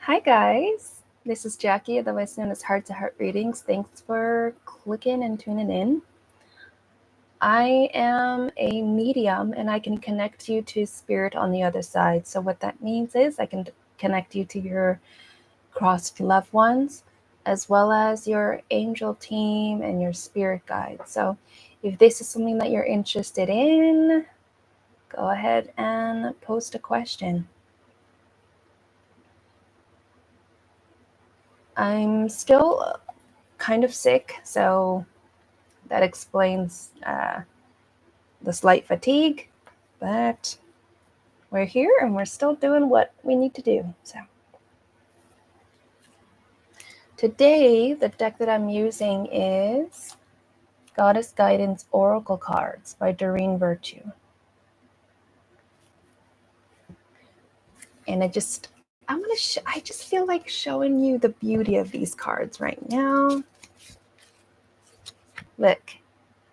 Hi guys, this is Jackie, otherwise known as Heart to Heart Readings. Thanks for clicking and tuning in. I am a medium and I can connect you to spirit on the other side. So what that means is I can connect you to your crossed loved ones, as well as your angel team and your spirit guide. So if this is something that you're interested in, go ahead and post a question. I'm still kind of sick, so that explains the slight fatigue, but we're here and we're still doing what we need to do. So today, the deck that I'm using is Goddess Guidance Oracle Cards by Doreen Virtue. And I just feel like showing you the beauty of these cards right now. Look,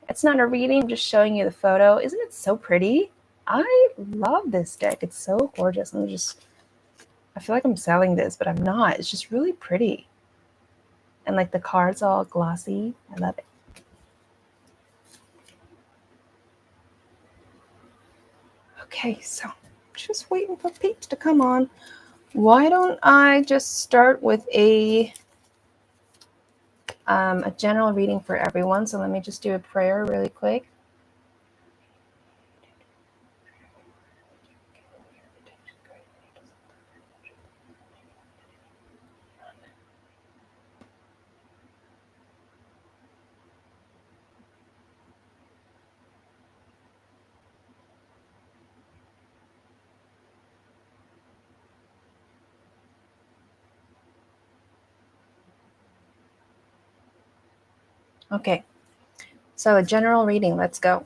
it's not a reading, I'm just showing you the photo. Isn't it so pretty? I love this deck. It's so gorgeous. I feel like I'm selling this, but I'm not. It's just really pretty. And like the cards all glossy. I love it. Okay, so just waiting for peeps to come on. Why don't I just start with a general reading for everyone. So let me just do a prayer really quick. Okay, so a general reading, let's go.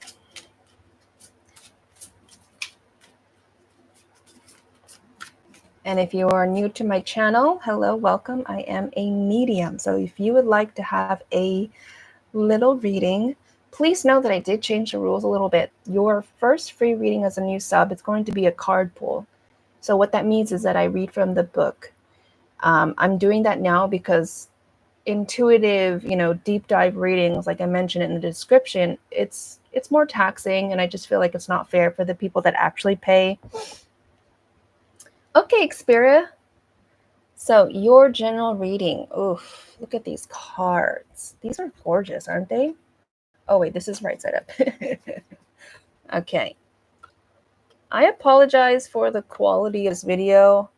And if you are new to my channel, hello, welcome. I am a medium. So if you would like to have a little reading, please know that I did change the rules a little bit. Your first free reading as a new sub, it's going to be a card pull. So what that means is that I read from the book. I'm doing that now because intuitive, deep dive readings, like I mentioned in the description, it's more taxing, and I just feel like it's not fair for the people that actually pay. Okay, Xperia. So your general reading. Oof, look at these cards. These are gorgeous, aren't they? Oh wait, this is right side up. Okay. I apologize for the quality of this video.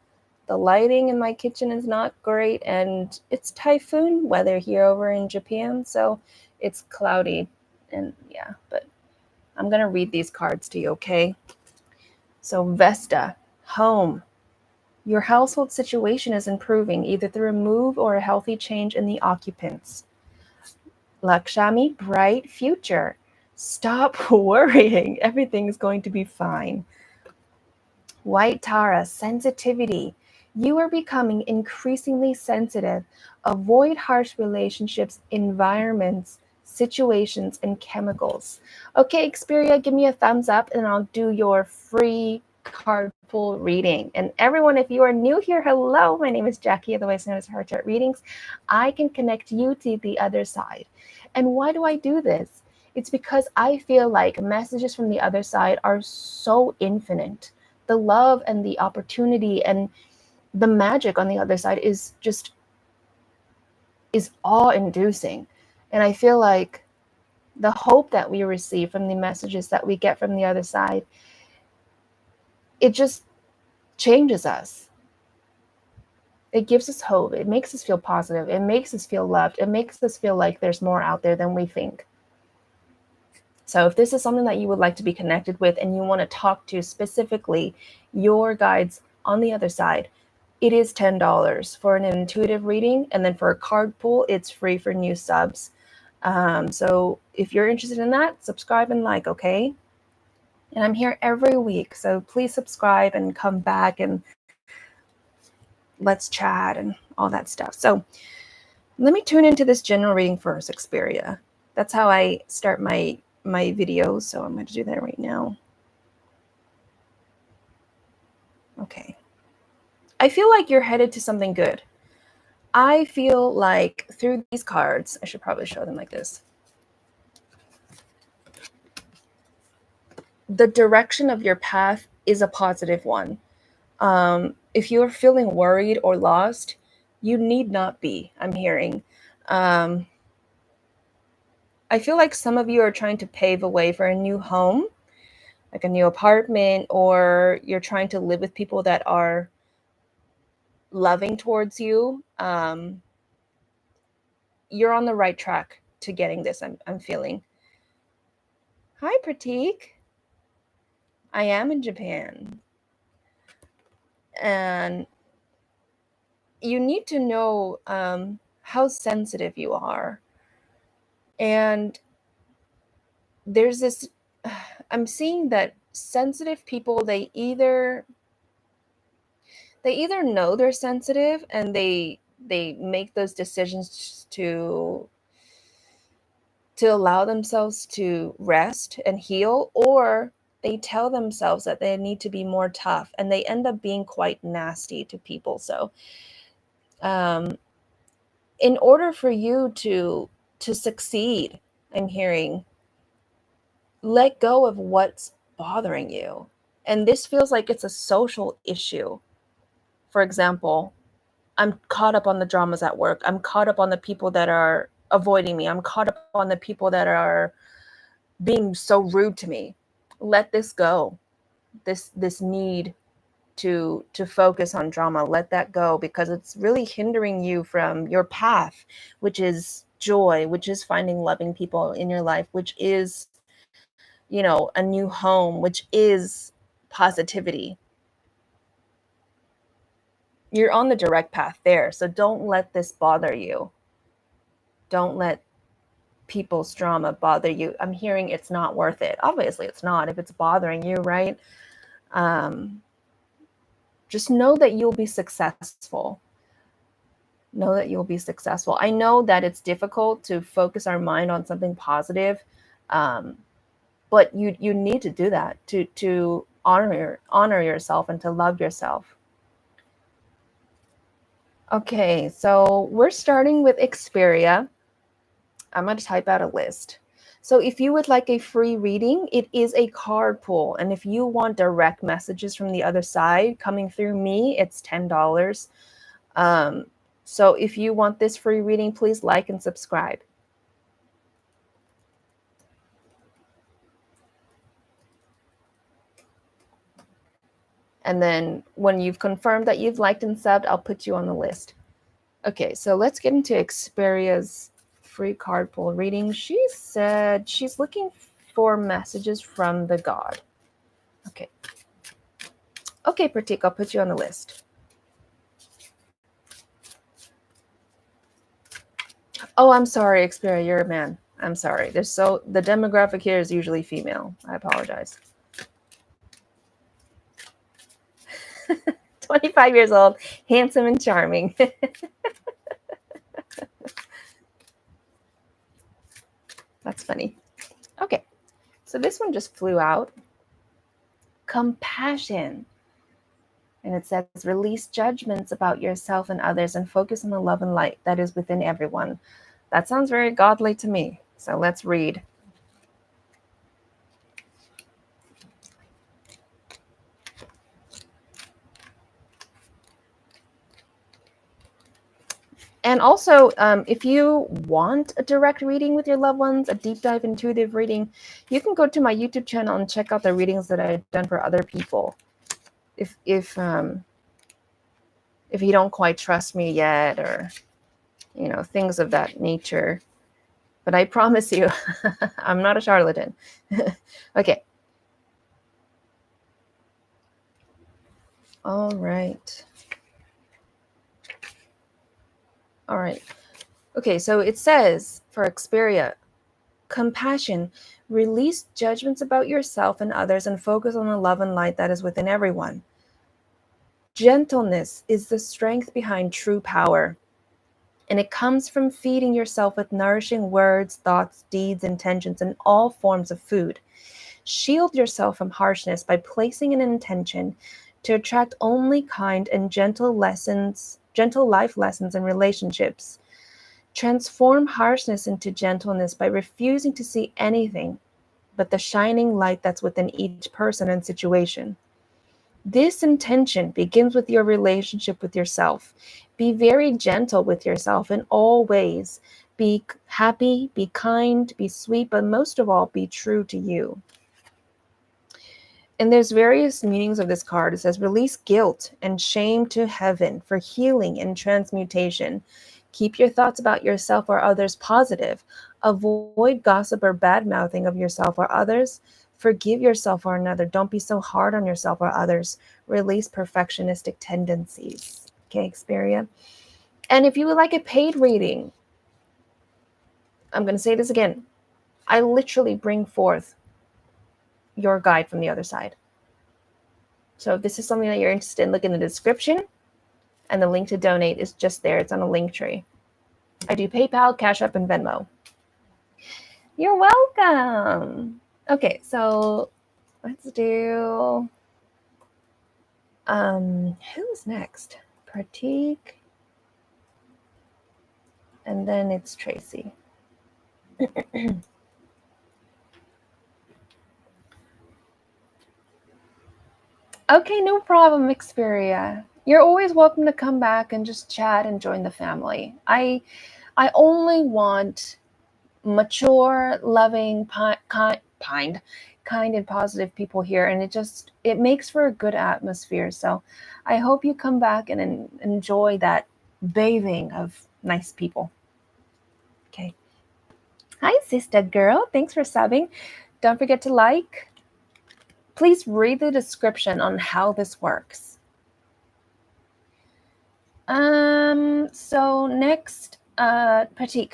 The lighting in my kitchen is not great, and it's typhoon weather here over in Japan, so it's cloudy. And yeah, but I'm going to read these cards to you, okay? So Vesta, home. Your household situation is improving, either through a move or a healthy change in the occupants. Lakshmi, bright future. Stop worrying. Everything's going to be fine. White Tara, sensitivity. You are becoming increasingly sensitive. Avoid harsh relationships, environments, situations, and chemicals. Okay, Xperia, give me a thumbs up and I'll do your free card pull reading. And everyone, if you are new here, hello, my name is Jackie, otherwise known as Heart to Heart Readings. I can connect you to the other side. And why do I do this? It's because I feel like messages from the other side are so infinite. The love and the opportunity and the magic on the other side is awe-inducing. And I feel like the hope that we receive from the messages that we get from the other side, it just changes us. It gives us hope. It makes us feel positive. It makes us feel loved. It makes us feel like there's more out there than we think. So if this is something that you would like to be connected with and you want to talk to specifically your guides on the other side, it is $10 for an intuitive reading. And then for a card pull, it's free for new subs. So if you're interested in that, subscribe and like, okay? And I'm here every week. So please subscribe and come back and let's chat and all that stuff. So let me tune into this general reading first, Xperia. That's how I start my videos. So I'm going to do that right now. Okay. I feel like you're headed to something good. I feel like through these cards, I should probably show them like this. The direction of your path is a positive one. If you're feeling worried or lost, you need not be, I'm hearing. I feel like some of you are trying to pave a way for a new home, like a new apartment, or you're trying to live with people that are loving towards you. You're on the right track to getting this, I'm feeling. Hi, Pratik. I am in Japan. And you need to know how sensitive you are. And there's this, I'm seeing that sensitive people, they either know they're sensitive and they make those decisions to allow themselves to rest and heal, or they tell themselves that they need to be more tough, and they end up being quite nasty to people. So in order for you to succeed, I'm hearing, let go of what's bothering you. And this feels like it's a social issue. For example, I'm caught up on the dramas at work. I'm caught up on the people that are avoiding me. I'm caught up on the people that are being so rude to me. Let this go. This need to focus on drama, let that go, because it's really hindering you from your path, which is joy, which is finding loving people in your life, which is, you know, a new home, which is positivity. You're on the direct path there. So don't let this bother you. Don't let people's drama bother you. I'm hearing it's not worth it. Obviously it's not if it's bothering you, right? Just know that you'll be successful. Know that you'll be successful. I know that it's difficult to focus our mind on something positive, but you need to do that to honor yourself and to love yourself. Okay, so we're starting with Xperia. I'm going to type out a list. So if you would like a free reading, it is a card pull. And if you want direct messages from the other side coming through me, it's $10. So if you want this free reading, please like and subscribe. And then when you've confirmed that you've liked and subbed, I'll put you on the list. Okay, so let's get into Xperia's free card pull reading. She said she's looking for messages from the god. Okay. Okay, Pratik, I'll put you on the list. Oh, I'm sorry, Xperia, you're a man. I'm sorry. The demographic here is usually female. I apologize. 25 years old, handsome and charming. That's funny. Okay, so this one just flew out. Compassion. And it says, release judgments about yourself and others and focus on the love and light that is within everyone. That sounds very godly to me. So let's read. And also, if you want a direct reading with your loved ones, a deep dive intuitive reading, you can go to my YouTube channel and check out the readings that I've done for other people. If you don't quite trust me yet, or things of that nature. But I promise you, I'm not a charlatan. Okay. All right. All right. Okay, so it says for Xperia, compassion, release judgments about yourself and others and focus on the love and light that is within everyone. Gentleness is the strength behind true power, and it comes from feeding yourself with nourishing words, thoughts, deeds, intentions, and all forms of food. Shield yourself from harshness by placing an intention to attract only kind and gentle life lessons in relationships. Transform harshness into gentleness by refusing to see anything but the shining light that's within each person and situation. This intention begins with your relationship with yourself. Be very gentle with yourself in all ways. Be happy, be kind, be sweet, but most of all, be true to you. And there's various meanings of this card. It says release guilt and shame to heaven for healing and transmutation. Keep your thoughts about yourself or others positive. Avoid gossip or bad mouthing of yourself or others. Forgive yourself or another. Don't be so hard on yourself or others. Release perfectionistic tendencies. Okay, Xperia. And if you would like a paid reading, I'm going to say this again. I literally bring forth your guide from the other side. So if this is something that you're interested in, look in the description, and the link to donate is just there. It's on a link tree. I do PayPal, Cash App, and Venmo. You're welcome. Okay, so let's do who's next? Pratik, and then it's Tracy. Okay, no problem, Xperia. You're always welcome to come back and just chat and join the family. I only want mature, loving, kind, and positive people here, and it makes for a good atmosphere. So I hope you come back and enjoy that bathing of nice people. Okay. Hi, sister girl. Thanks for subbing. Don't forget to like. Please read the description on how this works. So next, Pratik.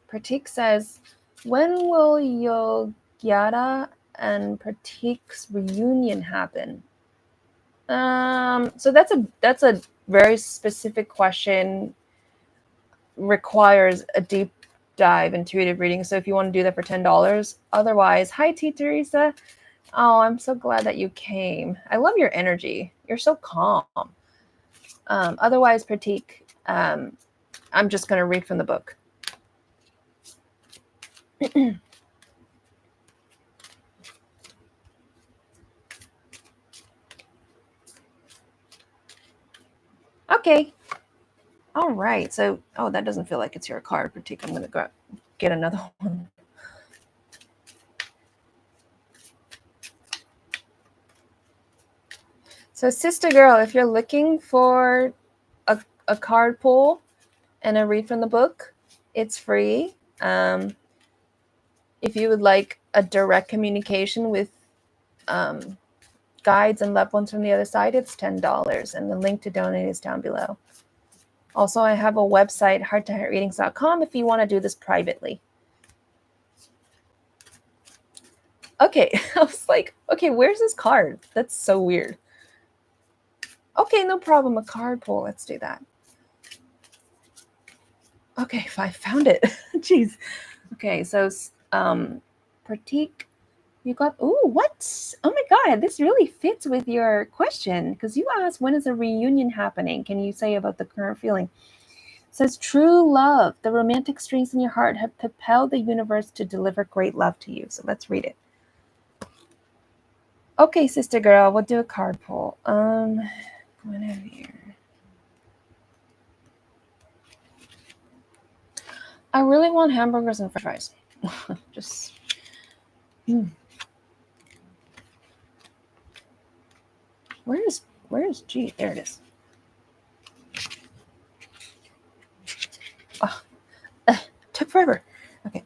Pratik says, when will Yogyata and Pratik's reunion happen? So that's a very specific question. Requires a deep dive intuitive reading. So if you want to do that for $10, otherwise, hi T Teresa. Oh, I'm so glad that you came. I love your energy. You're so calm. Otherwise, Pratik, I'm just going to read from the book. Okay. All right. So, that doesn't feel like it's your card, Pratik. I'm going to go get another one. So, sister girl, if you're looking for a card pull and a read from the book, it's free. If you would like a direct communication with guides and loved ones from the other side, it's $10, and the link to donate is down below. Also, I have a website, hearttoheartreadings.com, if you want to do this privately. Okay, I was like, okay, where's this card? That's so weird. Okay, no problem, a card pull. Let's do that. Okay, I found it. Jeez. Okay, so Pratik, you got, what? Oh my God, this really fits with your question, because you asked, when is a reunion happening? Can you say about the current feeling? It says, true love, the romantic strings in your heart have propelled the universe to deliver great love to you. So let's read it. Okay, sister girl, we'll do a card pull. Going over here. I really want hamburgers and french fries. Just. Where is G? There it is. Oh, took forever. Okay.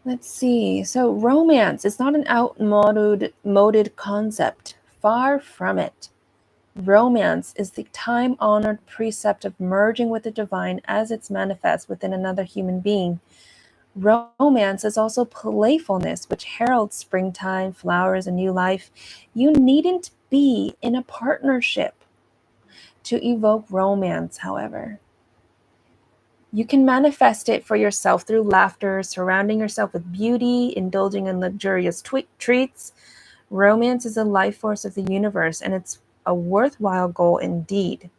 Let's see. So romance is not an outmoded concept. Far from it. Romance is the time-honored precept of merging with the divine as it's manifest within another human being. Romance is also playfulness, which heralds springtime, flowers, and new life. You needn't be in a partnership to evoke romance, however. You can manifest it for yourself through laughter, surrounding yourself with beauty, indulging in luxurious treats. Romance is a life force of the universe, and it's a worthwhile goal indeed.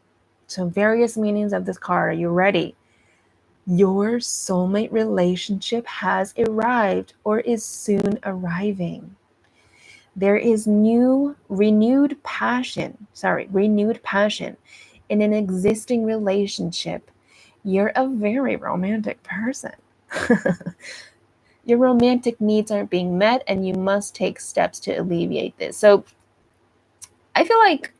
So, various meanings of this card. Are you ready? Your soulmate relationship has arrived or is soon arriving. There is renewed passion in an existing relationship. You're a very romantic person. Your romantic needs aren't being met, and you must take steps to alleviate this. So I feel like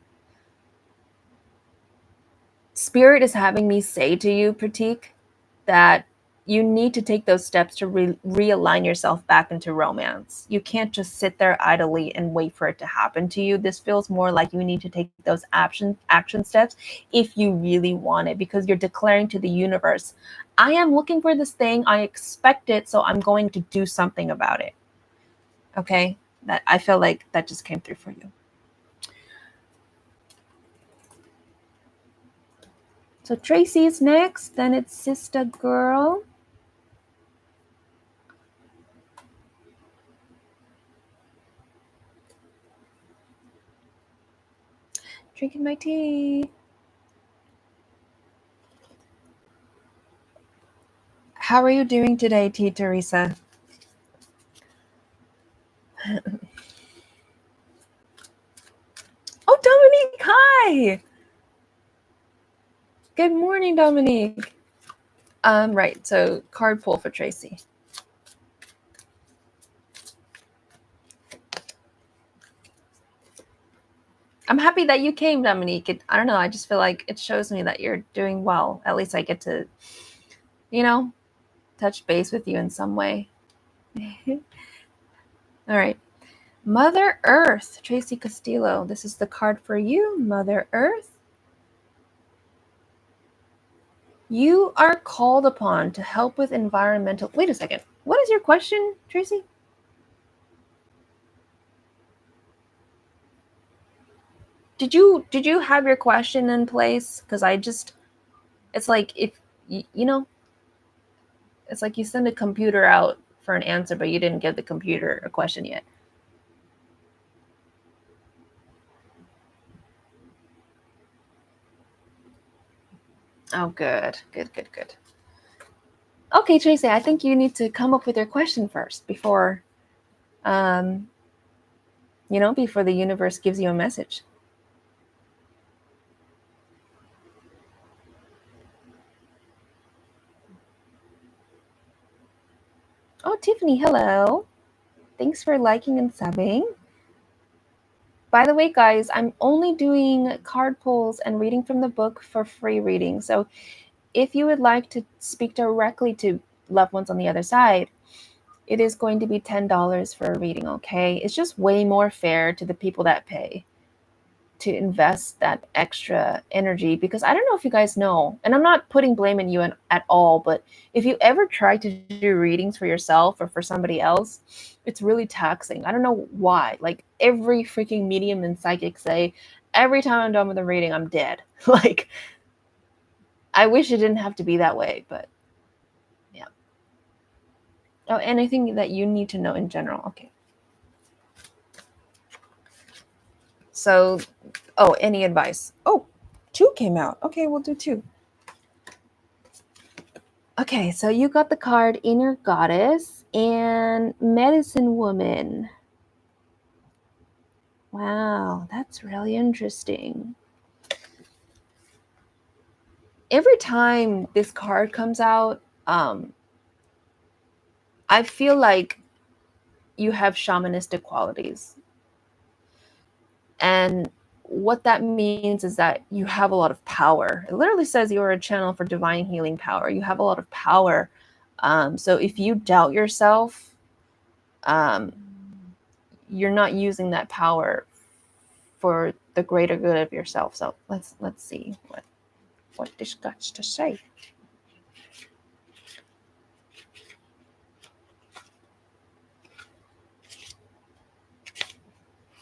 Spirit is having me say to you, Pratik, that you need to take those steps to realign yourself back into romance. You can't just sit there idly and wait for it to happen to you. This feels more like you need to take those action steps if you really want it, because you're declaring to the universe, I am looking for this thing, I expect it, so I'm going to do something about it. Okay? That I feel like that just came through for you. So Tracy's next, then it's Sister Girl. Drinking my tea. How are you doing today, Tea Teresa? Oh, Dominique, hi. Good morning, Dominique. Right, so card pull for Tracy. I'm happy that you came, Dominique. I don't know, I just feel like it shows me that you're doing well. At least I get to, touch base with you in some way. All right. Mother Earth, Tracy Castillo. This is the card for you, Mother Earth. You are called upon to help with environmental... Wait a second. What is your question, Tracy? Did you have your question in place? Because it's like if it's like you send a computer out for an answer, but you didn't give the computer a question yet. Oh, good. Okay, Tracy, I think you need to come up with your question first before, before the universe gives you a message. Oh, Tiffany, hello. Thanks for liking and subbing. By the way, guys, I'm only doing card pulls and reading from the book for free reading. So if you would like to speak directly to loved ones on the other side, it is going to be $10 for a reading, okay? It's just way more fair to the people that pay to invest that extra energy, because I don't know if you guys know, and I'm not putting blame on you at all, but if you ever try to do readings for yourself or for somebody else, it's really taxing. I don't know why. Like every freaking medium and psychic say, every time I'm done with a reading, I'm dead. Like, I wish it didn't have to be that way, but yeah. Oh, anything that you need to know in general. Okay. So, any advice? Oh, 2 came out. Okay, we'll do 2. Okay, so you got the card Inner Goddess and Medicine Woman. Wow, that's really interesting. Every time this card comes out, I feel like you have shamanistic qualities. And what that means is that you have a lot of power. It literally says you are a channel for divine healing power. You have a lot of power. So if you doubt yourself, you're not using that power for the greater good of yourself. So let's see what this got to say.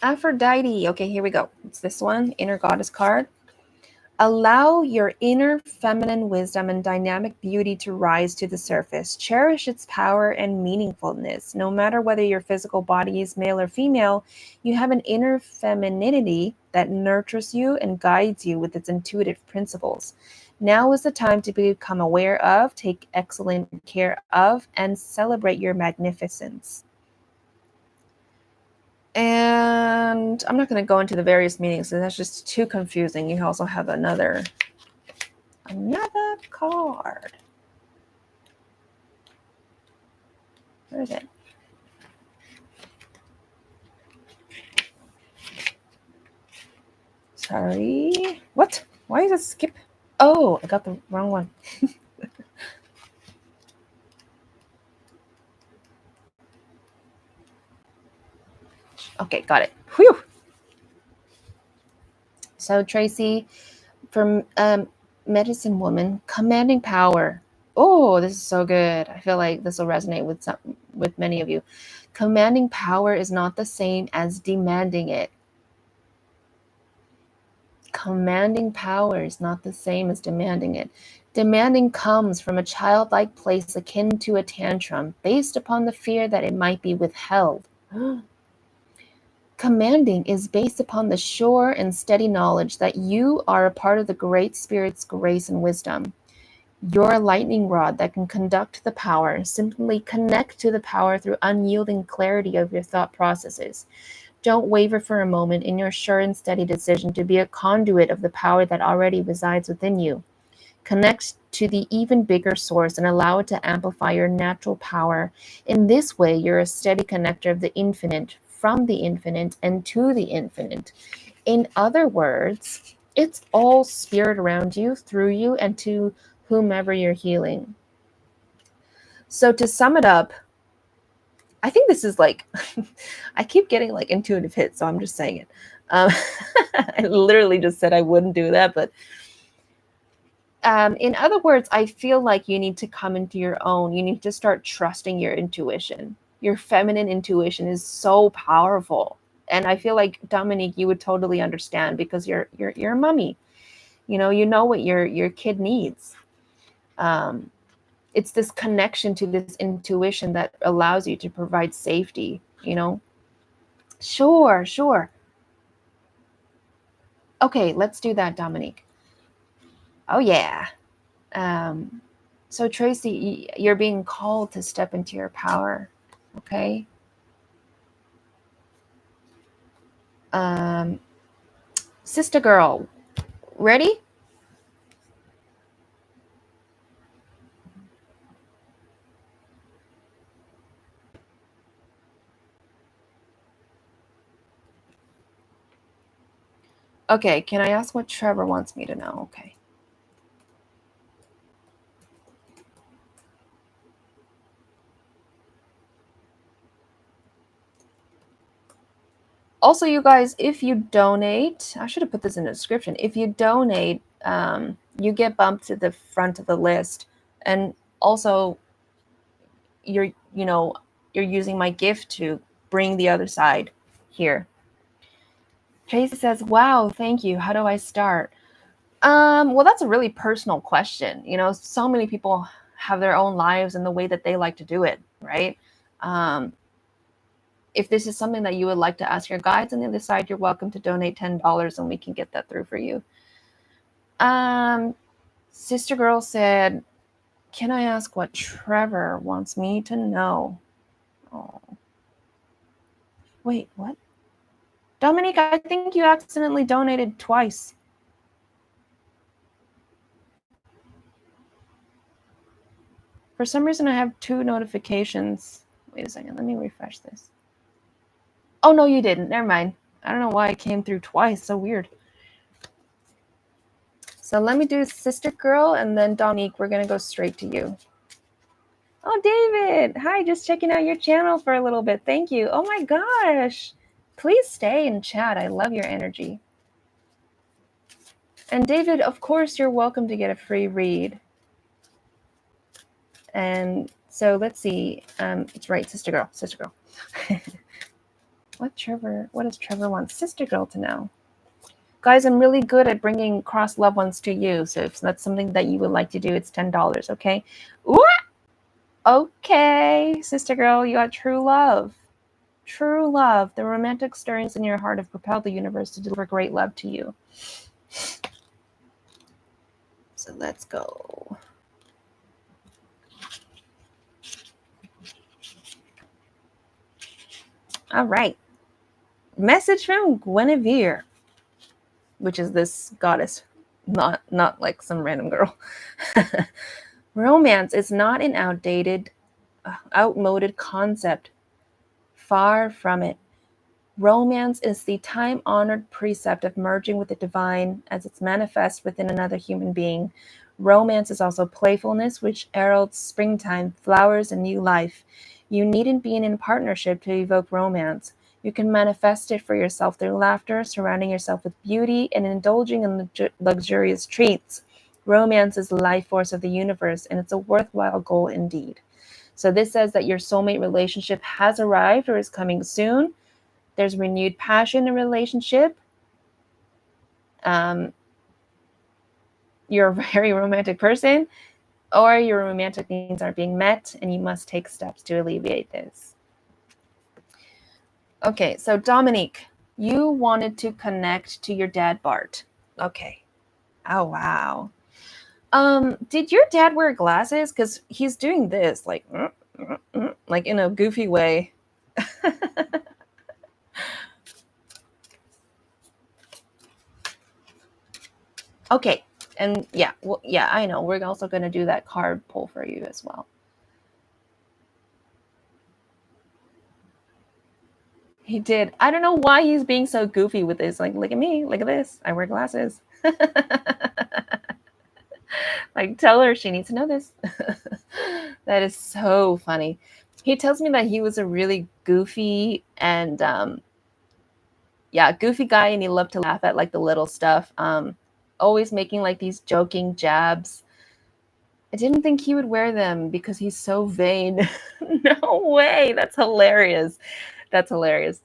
Aphrodite. Okay, here we go. It's this one, Inner Goddess card. Allow your inner feminine wisdom and dynamic beauty to rise to the surface. Cherish its power and meaningfulness. No matter whether your physical body is male or female, you have an inner femininity that nurtures you and guides you with its intuitive principles. Now is the time to become aware of, take excellent care of, and celebrate your magnificence. And I'm not going to go into the various meanings, because that's just too confusing. You also have another card. Where is it? Sorry. What? Why is it skip? Oh, I got the wrong one. Okay, got it. Whew. So Tracy, from Medicine Woman, commanding power. Oh, this is so good. I feel like this will resonate with many of you. Commanding power is not the same as demanding it. Commanding power is not the same as demanding it. Demanding comes from a childlike place akin to a tantrum, based upon the fear that it might be withheld. Commanding is based upon the sure and steady knowledge that you are a part of the Great Spirit's grace and wisdom. You're a lightning rod that can conduct the power. Simply connect to the power through unyielding clarity of your thought processes. Don't waver for a moment in your sure and steady decision to be a conduit of the power that already resides within you. Connect to the even bigger source and allow it to amplify your natural power. In this way, you're a steady connector of the infinite, from the infinite, and to the infinite. In other words, it's all spirit around you, through you, and to whomever you're healing. So to sum it up, I think this is like, I keep getting like intuitive hits, so I'm just saying it. I literally just said I wouldn't do that, but in other words, I feel like you need to come into your own. You need to start trusting your intuition. Your feminine intuition is so powerful. And I feel like, Dominique, you would totally understand, because you're a mummy. You know what your kid needs. It's this connection to this intuition that allows you to provide safety, Sure. Okay, let's do that, Dominique. Oh, yeah. So Tracy, you're being called to step into your power, okay? Sister girl, ready? Okay, can I ask what Trevor wants me to know? Okay. Also, you guys, if you donate, I should have put this in the description. If you donate, you get bumped to the front of the list. And also, you're using my gift to bring the other side here. Tracy says, wow, thank you. How do I start? Well, that's a really personal question. So many people have their own lives and the way that they like to do it, right? If this is something that you would like to ask your guides on the other side, you're welcome to donate $10 and we can get that through for you. Sister girl said, can I ask what Trevor wants me to know? Oh. Wait, what? Dominique, I think you accidentally donated twice. For some reason, I have 2 notifications. Wait a second. Let me refresh this. Oh, no, you didn't. Never mind. I don't know why it came through twice. So weird. So let me do Sister Girl, and then Dominique, we're going to go straight to you. Oh, David. Hi, just checking out your channel for a little bit. Thank you. Oh, my gosh. Please stay and chat. I love your energy. And David, of course, you're welcome to get a free read. And so let's see. It's right, Sister Girl. Sister Girl. What does Trevor want Sister Girl to know? Guys, I'm really good at bringing cross loved ones to you. So if that's something that you would like to do, it's $10, okay? Ooh, okay, sister girl, you got true love. True love. The romantic stirrings in your heart have propelled the universe to deliver great love to you. So let's go. All right. Message from Guinevere, which is this goddess, not like some random girl. Romance is not an outmoded concept. Far from it. Romance is the time-honored precept of merging with the divine as it's manifest within another human being. Romance is also playfulness, which heralds springtime, flowers, and new life. You needn't be in a partnership to evoke romance. You can manifest it for yourself through laughter, surrounding yourself with beauty, and indulging in luxurious treats. Romance is the life force of the universe, and it's a worthwhile goal indeed. So this says that your soulmate relationship has arrived or is coming soon. There's renewed passion in a relationship. You're a very romantic person, or your romantic needs are being met, and you must take steps to alleviate this. Okay, so Dominique, you wanted to connect to your dad, Bart. Okay. Oh, wow. Did your dad wear glasses? Because he's doing this, like in a goofy way. Okay. And yeah, well, yeah, I know. We're also going to do that card pull for you as well. He did. I don't know why he's being so goofy with this. Like, look at me. Look at this. I wear glasses. Like, tell her she needs to know this. That is so funny. He tells me that he was a really goofy and goofy guy, and he loved to laugh at like the little stuff. Always making like these joking jabs. I didn't think he would wear them because he's so vain. No way. That's hilarious. That's hilarious.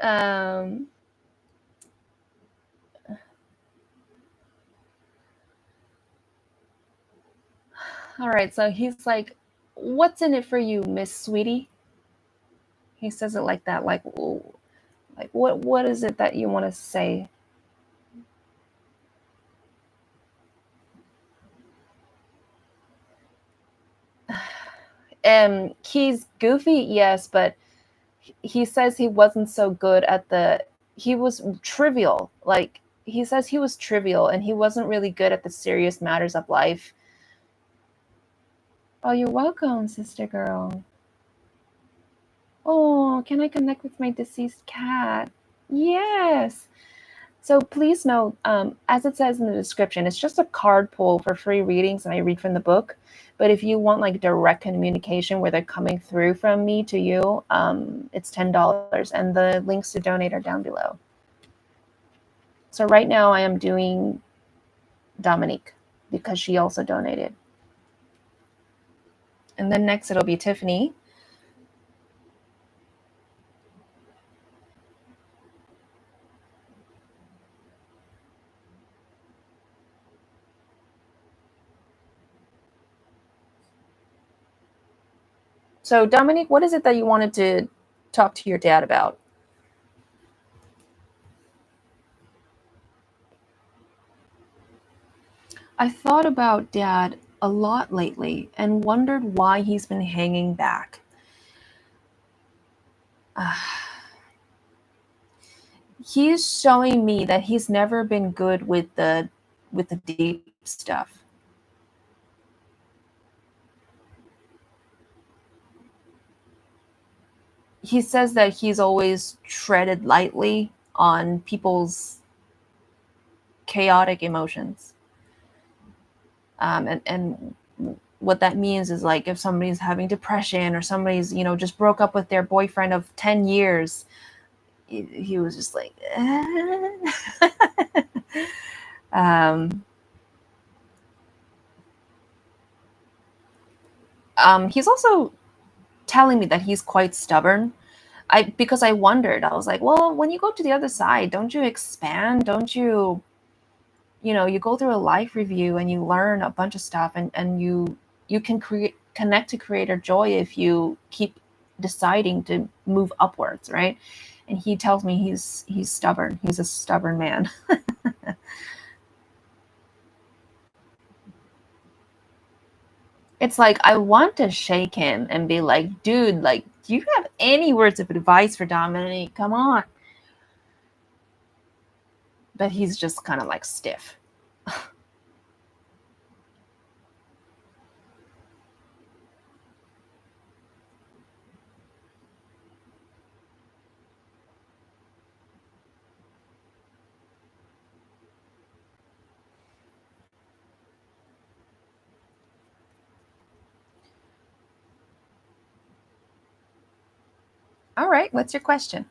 um all right, so he's like, what's in it for you, Miss Sweetie? He says it like that, like, ooh, like what is it that you want to say? He's goofy, yes, but he says he wasn't so good at he was trivial. Like, he says he was trivial and he wasn't really good at the serious matters of life. Oh, you're welcome, sister girl. Oh, can I connect with my deceased cat? Yes. So please note, as it says in the description, it's just a card pull for free readings, and I read from the book. But if you want like direct communication where they're coming through from me to you, it's $10, and the links to donate are down below. So right now I am doing Dominique because she also donated. And then next it'll be Tiffany. So Dominique, what is it that you wanted to talk to your dad about? I thought about Dad a lot lately and wondered why he's been hanging back. He's showing me that he's never been good with the deep stuff. He says that he's always treaded lightly on people's chaotic emotions. And what that means is, like, if somebody's having depression or somebody's, just broke up with their boyfriend of 10 years, he was just like, um, he's also telling me that he's quite stubborn. because I wondered, I was like, well, when you go to the other side, don't you expand? Don't you, you go through a life review and you learn a bunch of stuff, and you can connect to creator joy if you keep deciding to move upwards, right? And he tells me he's stubborn. He's a stubborn man. It's like I want to shake him and be like, dude, like, do you have any words of advice for Dominique? Come on. But he's just kind of like stiff. All right, what's your question?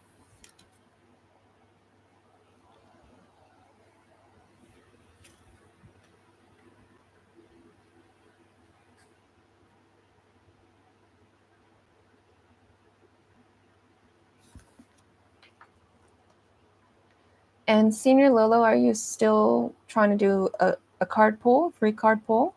And Senior Lolo, are you still trying to do a card pull, free card pull?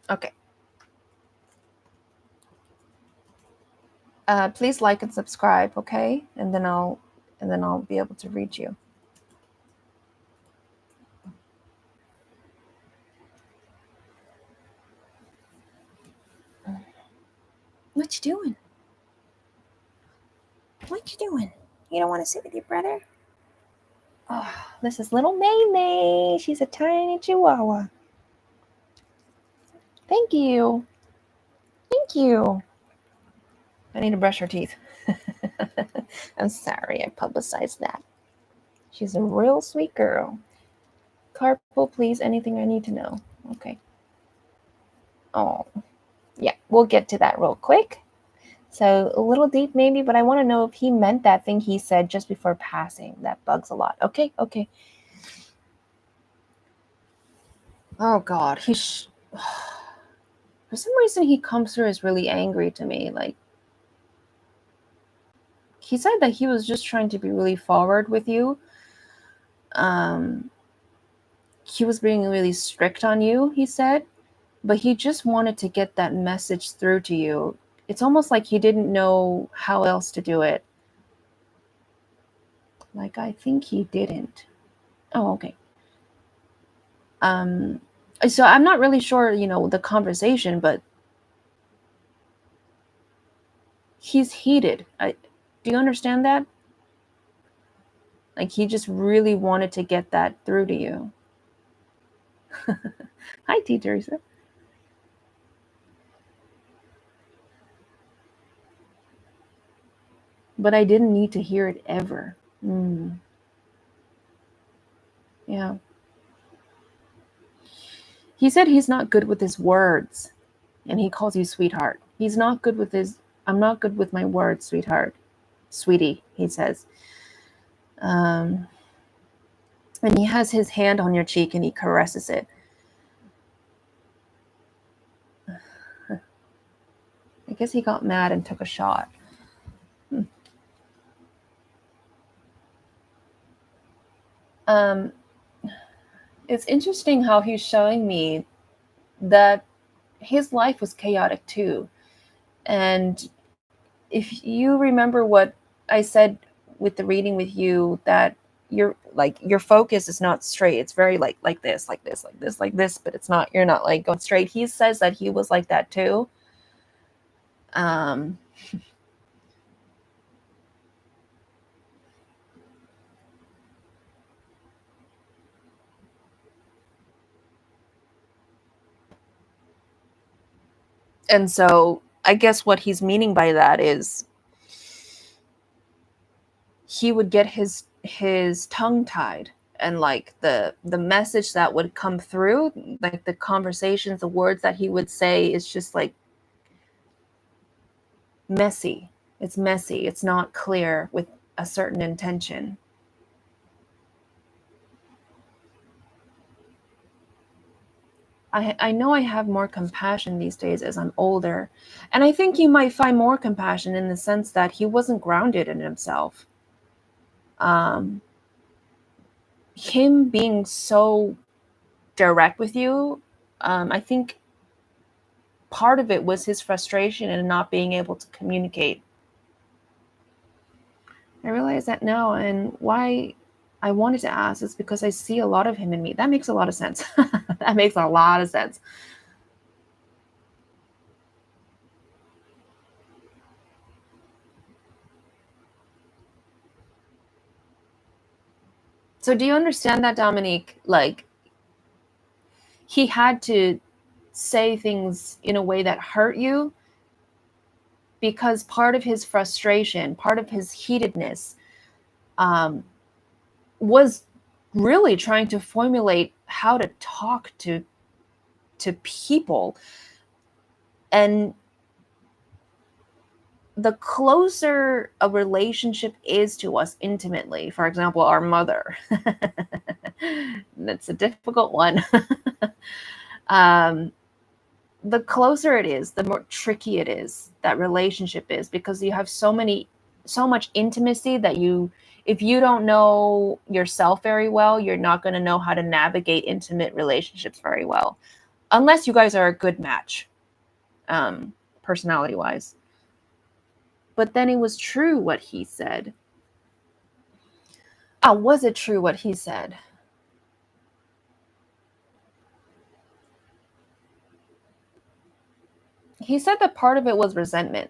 Okay. Please like and subscribe, okay? And then I'll be able to read you. What you doing? What you doing? You don't want to sit with your brother? Oh, this is little May May. She's a tiny chihuahua. Thank you. Thank you. I need to brush her teeth. I'm sorry I publicized that. She's a real sweet girl. Carpool, please. Anything I need to know. Okay. Oh, yeah. We'll get to that real quick. So a little deep maybe, but I want to know if he meant that thing he said just before passing. That bugs a lot. Okay. Oh God, for some reason he comes through as really angry to me. Like, he said that he was just trying to be really forward with you. He was being really strict on you, he said, but he just wanted to get that message through to you. It's almost like he didn't know how else to do it. Like, I think he didn't. Oh, okay. So I'm not really sure, the conversation, but he's heated. Do you understand that? Like, he just really wanted to get that through to you. Hi, T. Teresa. But I didn't need to hear it ever. Yeah. He said he's not good with his words, and he calls you sweetheart. He's not good with his, I'm not good with my words, sweetheart. Sweetie, he says. And he has his hand on your cheek and he caresses it. I guess he got mad and took a shot. It's interesting how he's showing me that his life was chaotic too. And if you remember what I said with the reading with you, that your focus is not straight. It's very like this, like this, like this, like this, but you're not like going straight. He says that he was like that too. And so I guess what he's meaning by that is he would get his tongue tied, and like the message that would come through, like the conversations, the words that he would say is just like messy. It's messy. It's not clear with a certain intention. I know I have more compassion these days as I'm older. And I think you might find more compassion in the sense that he wasn't grounded in himself. Um, Him being so direct with you, I think part of it was his frustration and not being able to communicate. I realize that now, and why I wanted to ask is because I see a lot of him in me. That makes a lot of sense. That makes a lot of sense. So do you understand that, Dominique? Like, he had to say things in a way that hurt you because part of his frustration, part of his heatedness, um, was really trying to formulate how to talk to people. And the closer a relationship is to us intimately, for example, our mother, that's a difficult one. um, the closer it is, the more tricky it is, that relationship is, because you have so much intimacy that if you don't know yourself very well, you're not going to know how to navigate intimate relationships very well, unless you guys are a good match, personality wise. But then it was true what he said. Was it true what he said? He said that part of it was resentment.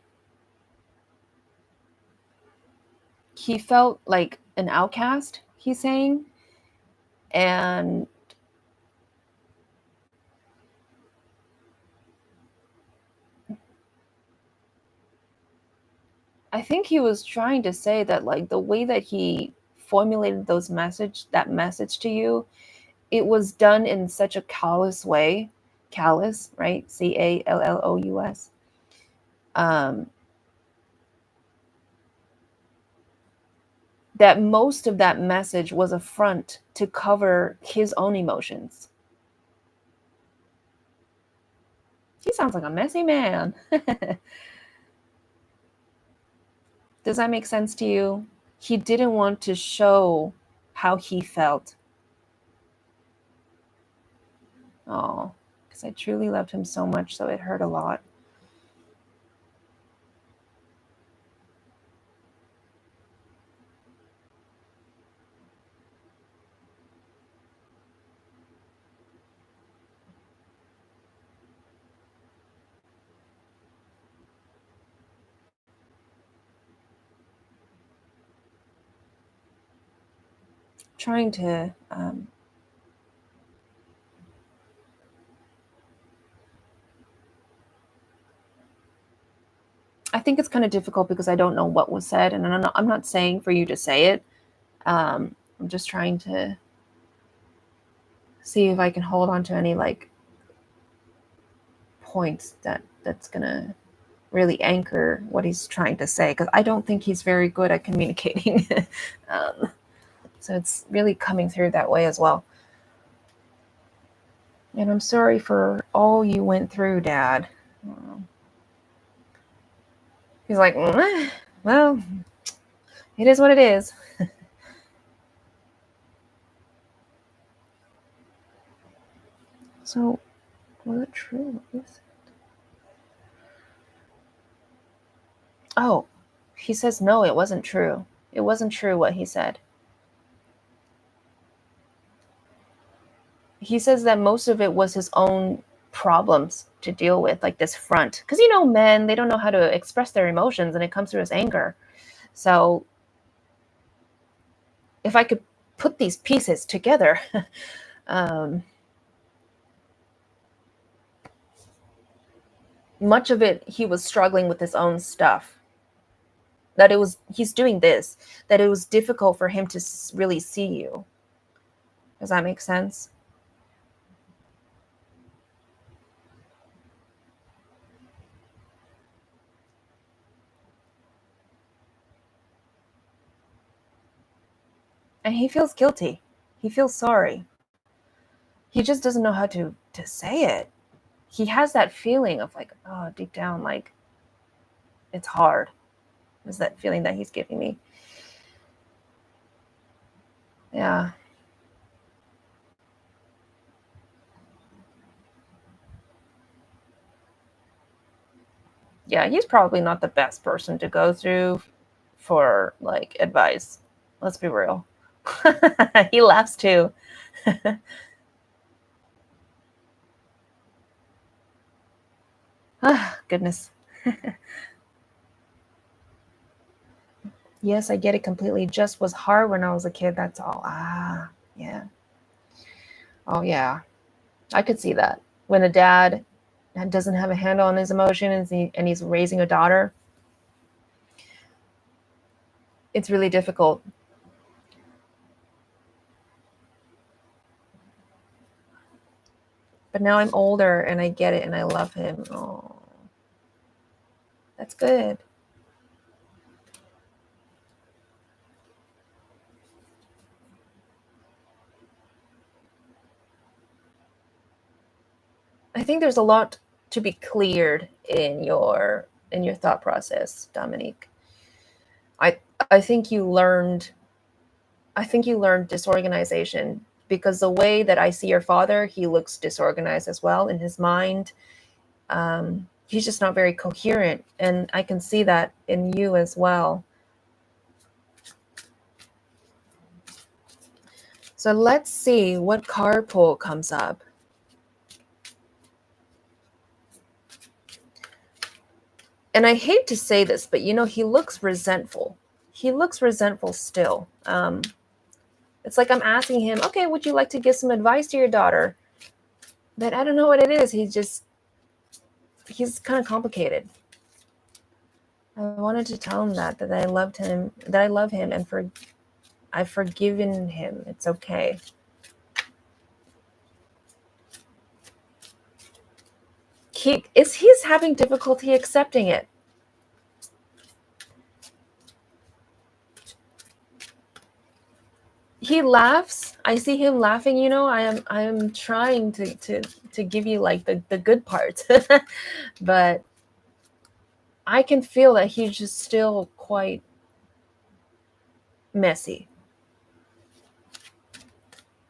He felt like an outcast, he's saying. And I think he was trying to say that, like, the way that he formulated that message to you, it was done in such a callous way. Callous, right? Callous. Um, that most of that message was a front to cover his own emotions. He sounds like a messy man. Does that make sense to you? He didn't want to show how he felt. Oh, because I truly loved him so much, so it hurt a lot. Trying to I think it's kind of difficult because I don't know what was said, and I'm not saying for you to say it. I'm just trying to see if I can hold on to any like points that's gonna really anchor what he's trying to say, because I don't think he's very good at communicating. um, so it's really coming through that way as well. And I'm sorry for all you went through, Dad. He's like, well, it is what it is. So, was it true? Oh, he says no, it wasn't true. It wasn't true what he said. He says that most of it was his own problems to deal with, like this front. Because, men, they don't know how to express their emotions, and it comes through as anger. So, if I could put these pieces together, um, much of it, he was struggling with his own stuff. He's doing this, that it was difficult for him to really see you. Does that make sense? And he feels guilty. He feels sorry. he just doesn't know how to say it. He has that feeling of like, oh, deep down, like it's hard. Is that feeling that he's giving me. Yeah. Yeah, he's probably not the best person to go through for like advice. Let's be real. He laughs too. Ah, goodness. Yes, I get it completely. Just was hard when I was a kid. That's all. Ah, yeah. Oh, yeah. I could see that. When a dad doesn't have a handle on his emotions and he's raising a daughter, it's really difficult. But now I'm older and I get it and I love him. Oh, that's good. I think there's a lot to be cleared in your thought process, Dominique. I I think you learned disorganization because the way that I see your father, he looks disorganized as well in his mind. He's just not very coherent, and I can see that in you as well. So let's see what card pull comes up. And I hate to say this, but he looks resentful. He looks resentful still. It's like I'm asking him, okay, would you like to give some advice to your daughter? But I don't know what it is. He's kind of complicated. I wanted to tell him that I loved him, that I love him, and I've forgiven him. It's okay. He's having difficulty accepting it. He laughs. I see him laughing. I am trying to give you like the good parts, but I can feel that he's just still quite messy.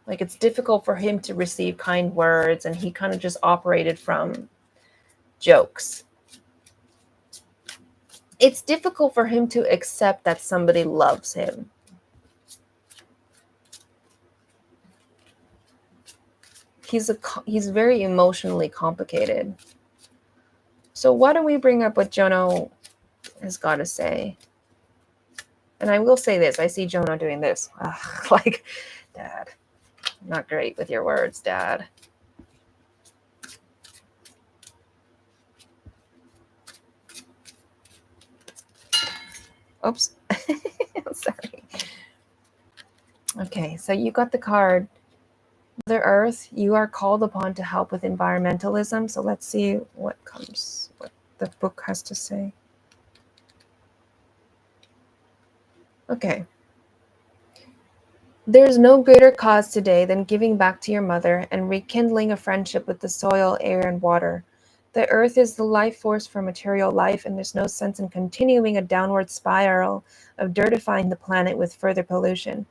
Like it's difficult for him to receive kind words, and he kind of just operated from jokes. It's difficult for him to accept that somebody loves him. He's very emotionally complicated. So why don't we bring up what Jono has got to say? And I will say this, I see Jono doing this. Like, Dad, not great with your words, Dad. Oops. Sorry. Okay, so you got the card. Mother Earth, you are called upon to help with environmentalism. So let's see what the book has to say. Okay. There is no greater cause today than giving back to your mother and rekindling a friendship with the soil, air, and water. The earth is the life force for material life, and there's no sense in continuing a downward spiral of dirtifying the planet with further pollution.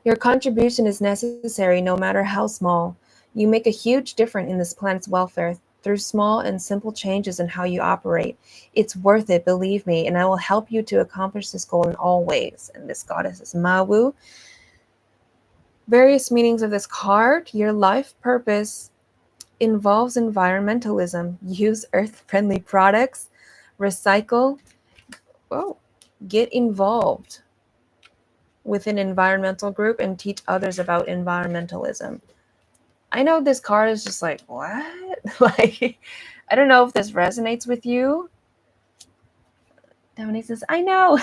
Your contribution is necessary no matter how small. You make a huge difference in this planet's welfare through small and simple changes in how you operate. It's worth it, believe me, and I will help you to accomplish this goal in all ways. And this goddess is Mawu. Various meanings of this card. Your life purpose involves environmentalism. Use earth-friendly products. Recycle. Oh, get involved with an environmental group and teach others about environmentalism. I know this card is just like, what? Like, I don't know if this resonates with you. Dominique says, I know,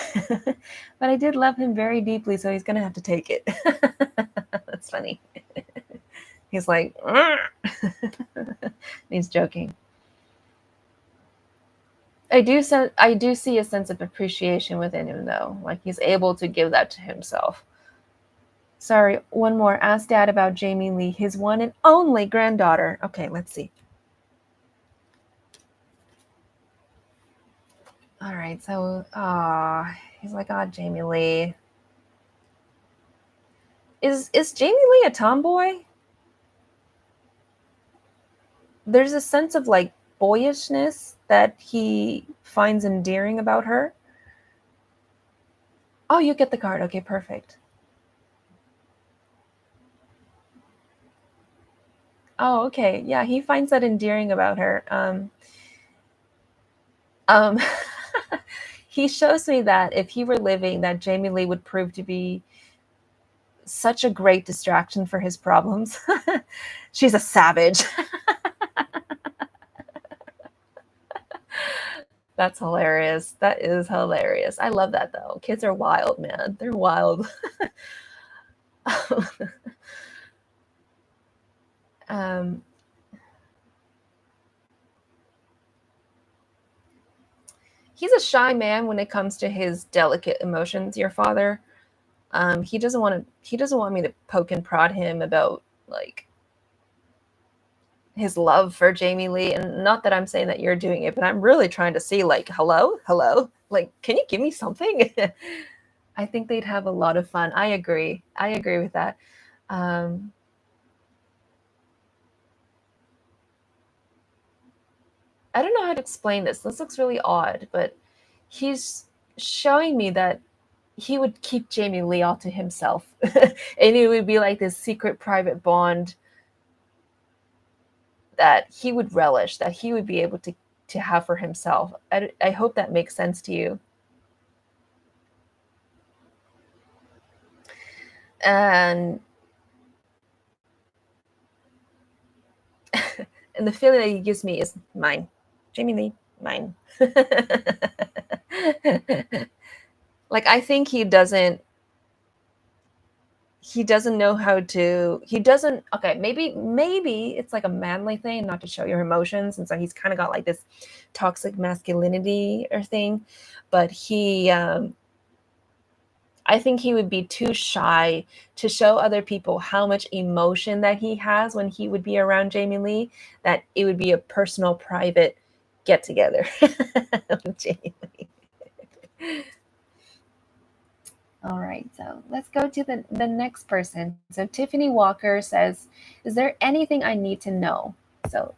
but I did love him very deeply, so he's going to have to take it. That's funny. He's like, he's joking. I do see a sense of appreciation within him, though. Like he's able to give that to himself. Sorry, one more. Ask Dad about Jamie Lee, his one and only granddaughter. Okay, let's see. All right, so he's like, oh, Jamie Lee. Is Jamie Lee a tomboy? There's a sense of like boyishness that he finds endearing about her. Oh, you get the card. Okay, perfect. Oh, okay. Yeah, he finds that endearing about her. Um, he shows me that if he were living, that Jamie Lee would prove to be such a great distraction for his problems. She's a savage. That's hilarious. That is hilarious. I love that though. Kids are wild, man. They're wild. um, he's a shy man when it comes to his delicate emotions. Your father, he doesn't want to. He doesn't want me to poke and prod him about like his love for Jamie Lee. And not that I'm saying that you're doing it, but I'm really trying to see like, hello, like, can you give me something? I think they'd have a lot of fun. I agree with that. Um, I don't know how to explain this. This looks really odd, but he's showing me that he would keep Jamie Lee all to himself. And it would be like this secret private bond that he would relish, that he would be able to have for himself. I hope that makes sense to you. And and the feeling that he gives me is mine. Jamie Lee, mine. Like I think he doesn't know how to, he doesn't, okay, maybe it's like a manly thing not to show your emotions, and so he's kind of got like this toxic masculinity or thing, but he I think he would be too shy to show other people how much emotion that he has when he would be around Jamie Lee, that it would be a personal private get together with Jamie Lee. All right, so let's go to the next person. So Tiffany Walker says, is there anything I need to know? So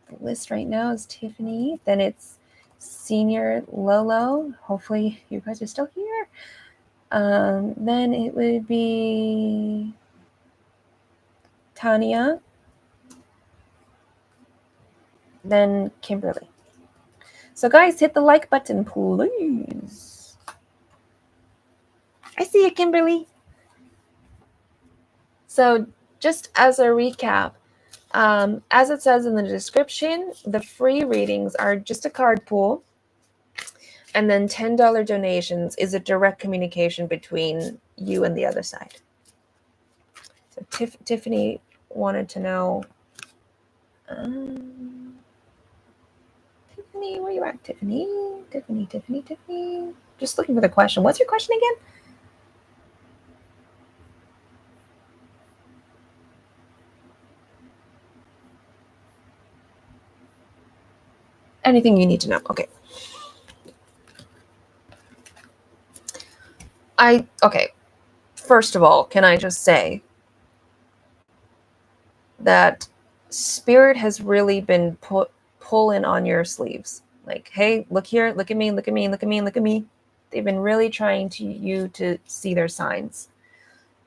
the list right now is Tiffany, then it's Senior Lolo. Hopefully you guys are still here. Then it would be Tanya, then Kimberly. So guys, hit the like button, please. I see you, Kimberly. So just as a recap, as it says in the description, the free readings are just a card pool. And then $10 donations is a direct communication between you and the other side. So Tiffany wanted to know, Tiffany, where you at, Tiffany? Tiffany. Just looking for the question. What's your question again? Anything you need to know. Okay. Okay. First of all, can I just say that Spirit has really been pulling on your sleeves. Like, hey, look here, look at me. They've been really trying you to see their signs.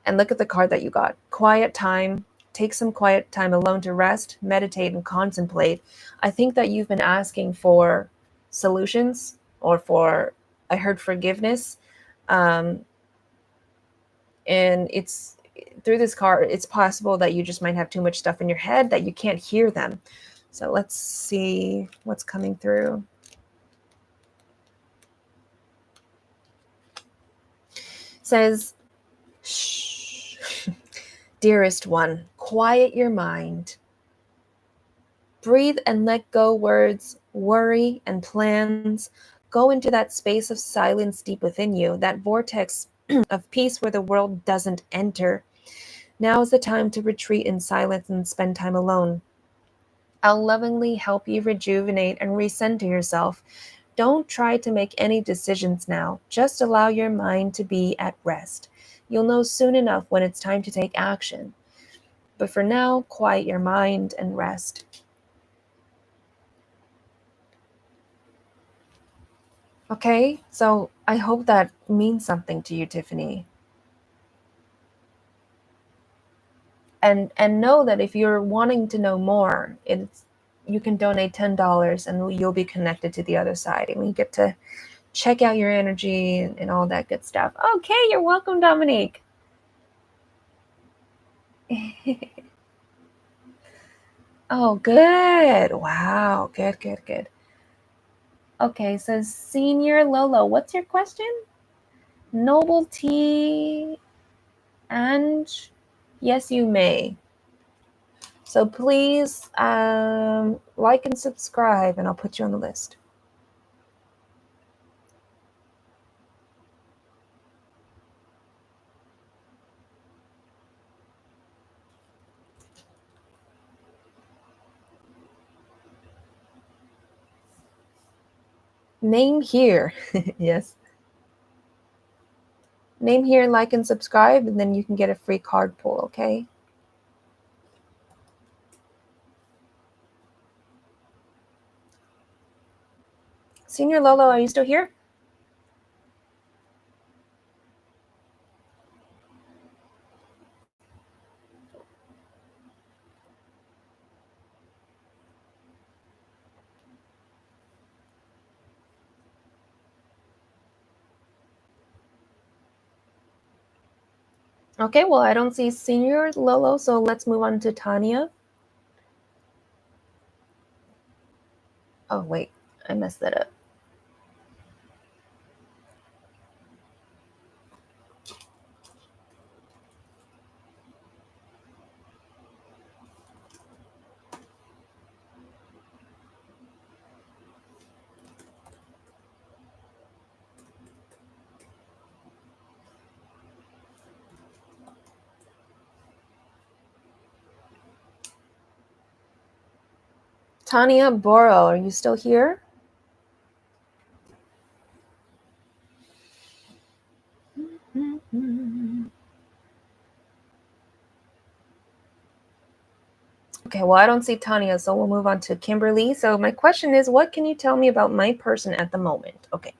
And look at the card that you got. Quiet time. Take some quiet time alone to rest, meditate, and contemplate. I think that you've been asking for solutions, or for, I heard, forgiveness. And it's through this card, it's possible that you just might have too much stuff in your head that you can't hear them. So let's see what's coming through. It says, shh, dearest one, quiet your mind. Breathe and let go words, worry, and plans. Go into that space of silence deep within you, that vortex of peace where the world doesn't enter. Now is the time to retreat in silence and spend time alone. I'll lovingly help you rejuvenate and recenter yourself. Don't try to make any decisions now. Just allow your mind to be at rest. You'll know soon enough when it's time to take action. But for now, quiet your mind and rest. Okay? So I hope that means something to you, Tiffany. And know that if you're wanting to know more, it's you can donate $10 and you'll be connected to the other side. And we get to check out your energy and all that good stuff. Okay, you're welcome, Dominique. Oh, good. Wow. Good, good, good. Okay, so Senior Lolo, what's your question? Noble T and yes, you may. So please like and subscribe, and I'll put you on the list. Name here. Yes. Name here, like and subscribe, and then you can get a free card pull, okay? Senior Lolo, are you still here? Okay, well, I don't see Senior Lolo, so let's move on to Tanya. Oh, wait, I messed that up. Tanya Boro, are you still here? Okay, well, I don't see Tanya, so we'll move on to Kimberly. So my question is, what can you tell me about my person at the moment? Okay.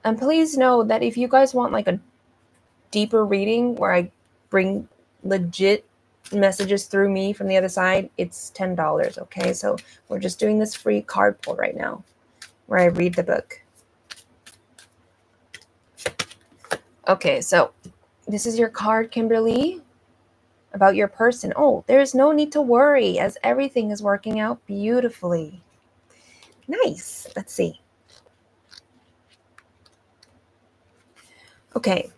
And please know that if you guys want like a deeper reading where I bring legit messages through me from the other side, it's $10, okay? So we're just doing this free card pull right now where I read the book. Okay, so this is your card, Kimberly, about your person. Oh, there's no need to worry as everything is working out beautifully. Nice. Let's see. Okay. It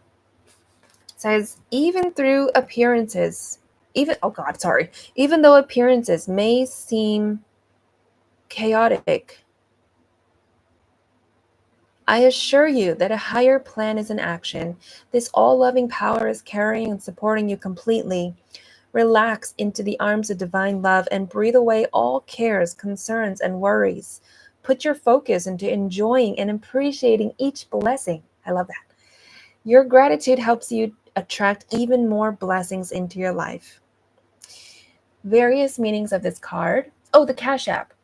says, even though appearances may seem chaotic, I assure you that a higher plan is in action. This all-loving power is carrying and supporting you completely. Relax into the arms of divine love and breathe away all cares, concerns, and worries. Put your focus into enjoying and appreciating each blessing. I love that. Your gratitude helps you attract even more blessings into your life. Various meanings of this card. Oh, the Cash App.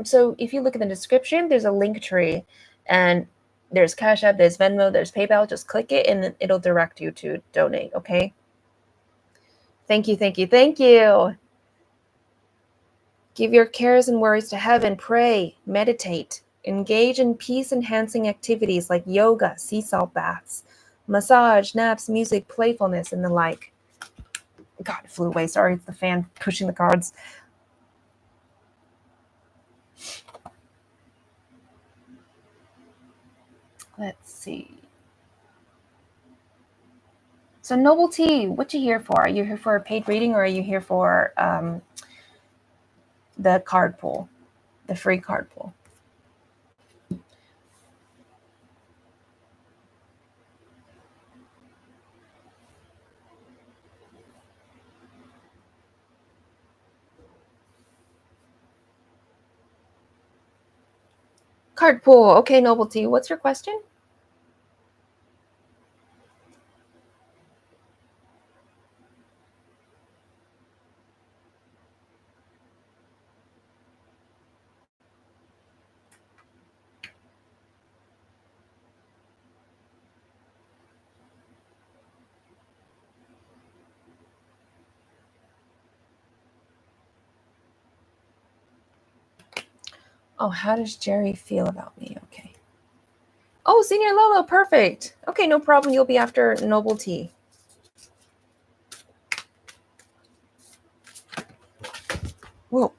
So if you look in the description, there's a link tree, and there's Cash App, there's Venmo, there's PayPal. Just click it, and it'll direct you to donate. Okay. Thank you, thank you, thank you. Give your cares and worries to heaven. Pray, meditate, engage in peace-enhancing activities like yoga, sea salt baths, massage, naps, music, playfulness, and the like. God, it flew away. Sorry, it's the fan pushing the cards. Let's see. So Noble T, what you here for? Are you here for a paid reading, or are you here for the card pool, the free card pool? Card pool. Okay, Novelty, what's your question? Oh, how does Jerry feel about me? Okay. Oh, Senior Lolo, perfect. Okay, no problem. You'll be after Novelty. Whoa.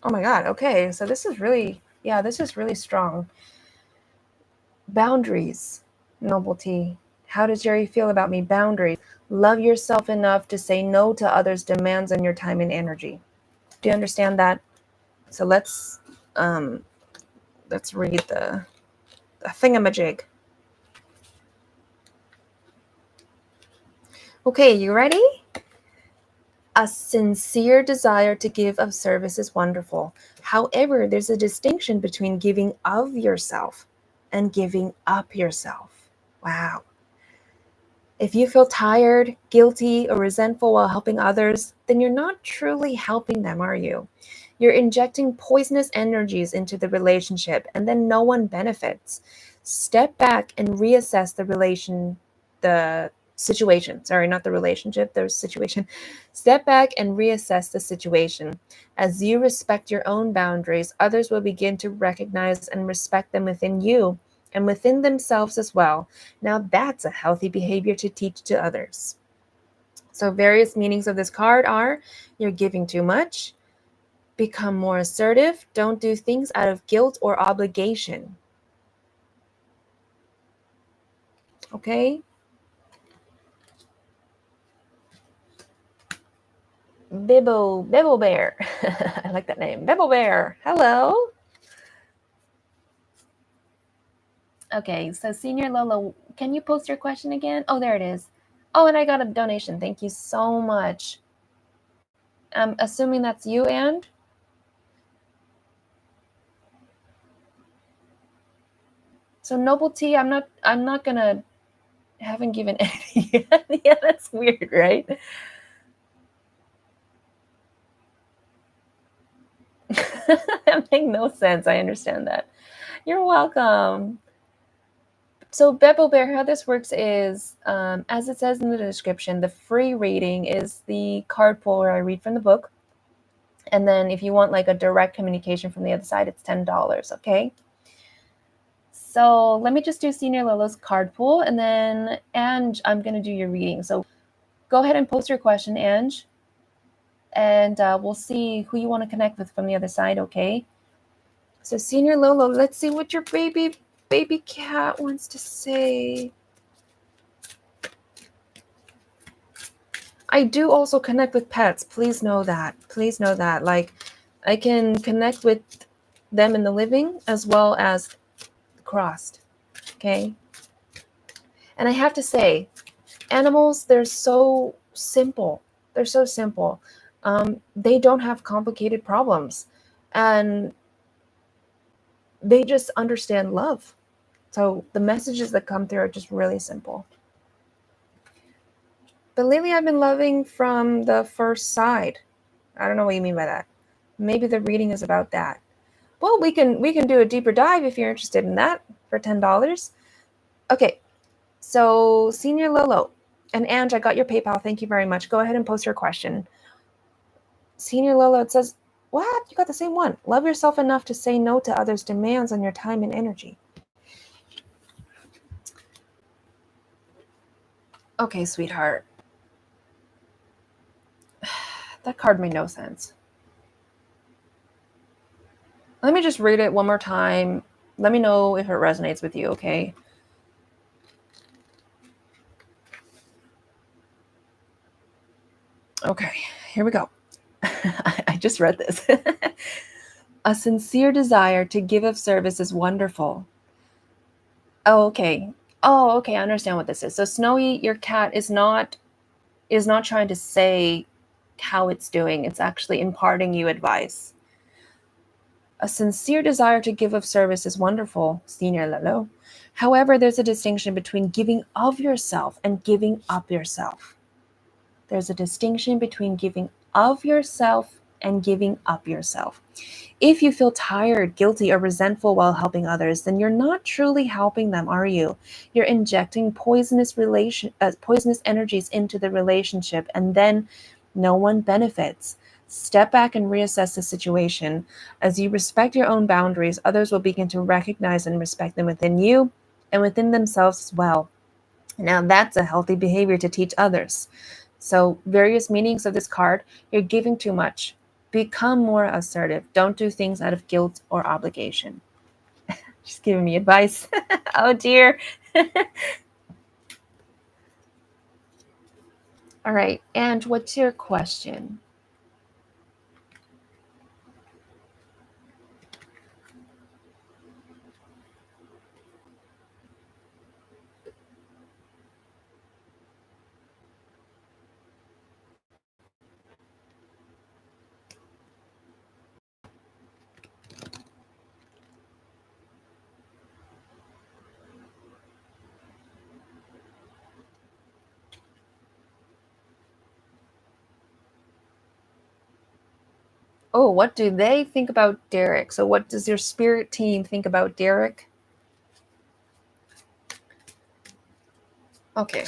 Oh my God. Okay, so this is really, yeah, this is really strong. Boundaries, Novelty. How does Jerry feel about me? Boundaries. Love yourself enough to say no to others' demands on your time and energy. Do you understand that? So let's read the thingamajig. Okay, you ready? A sincere desire to give of service is wonderful. However, there's a distinction between giving of yourself and giving up yourself. Wow. If you feel tired, guilty, or resentful while helping others, then you're not truly helping them, are you? You're injecting poisonous energies into the relationship, and then no one benefits. Step back and reassess the situation. Sorry, not the relationship, the situation. Step back and reassess the situation. As you respect your own boundaries, others will begin to recognize and respect them within you and within themselves as well. Now that's a healthy behavior to teach to others. So various meanings of this card are: you're giving too much, become more assertive, don't do things out of guilt or obligation. Okay? Bibble Bear. I like that name. Bibble Bear. Hello. Okay, so Senior Lolo, can you post your question again? Oh, there it is. Oh, and I got a donation. Thank you so much. I'm assuming that's you, and so Novelty, I'm not gonna, haven't given anything yet. Yeah, that's weird, right? That makes no sense. I understand that. You're welcome. So Beppo Bear, how this works is, as it says in the description, the free reading is the card pull where I read from the book. And then if you want like a direct communication from the other side, it's $10, okay? So let me just do Senior Lolo's card pull, and then, Ange, I'm going to do your reading. So go ahead and post your question, Ange, and we'll see who you want to connect with from the other side, okay? So Senior Lolo, let's see what your baby cat wants to say. I do also connect with pets. Please know that. Please know that. Like, I can connect with them in the living as well as crossed. Okay. And I have to say, animals, they're so simple. They're so simple. They don't have complicated problems. And they just understand love. So the messages that come through are just really simple. But lately I've been loving from the first side. I don't know what you mean by that. Maybe the reading is about that. Well, we can do a deeper dive if you're interested in that for $10. Okay, so Senior Lolo and Ange, I got your PayPal. Thank you very much. Go ahead and post your question. Senior Lolo, it says, what? You got the same one. Love yourself enough to say no to others' demands on your time and energy. Okay, sweetheart. That card made no sense. Let me just read it one more time. Let me know if it resonates with you, okay? Okay, here we go. I just read this. A sincere desire to give of service is wonderful. Oh, okay. Oh, okay. I understand what this is. So Snowy, your cat is not trying to say how it's doing. It's actually imparting you advice. A sincere desire to give of service is wonderful, Senior Lalo. However, there's a distinction between giving of yourself and giving up yourself. There's a distinction between giving of yourself and giving up yourself. If you feel tired, guilty, or resentful while helping others, then you're not truly helping them, are you? You're injecting poisonous energies into the relationship, and then no one benefits. Step back and reassess the situation. As you respect your own boundaries, others will begin to recognize and respect them within you and within themselves as well. Now, that's a healthy behavior to teach others. So, various meanings of this card: you're giving too much. Become more assertive. Don't do things out of guilt or obligation. Just giving me advice. Oh, dear. All right. And what's your question? Oh, what do they think about Derek? So, what does your spirit team think about Derek? Okay.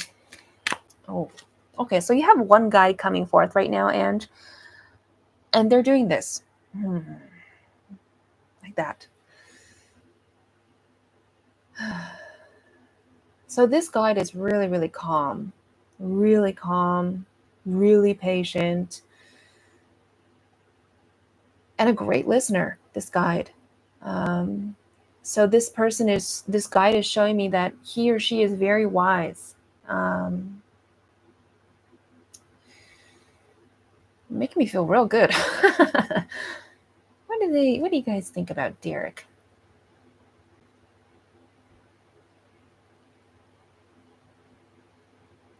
Oh, okay. So, you have one guy coming forth right now, and they're doing this. Like that. So this guide is really, really calm, really patient, and a great listener. This guide. Um, so this guide is showing me that he or she is very wise. Um, Making me feel real good. What do you guys think about Derek?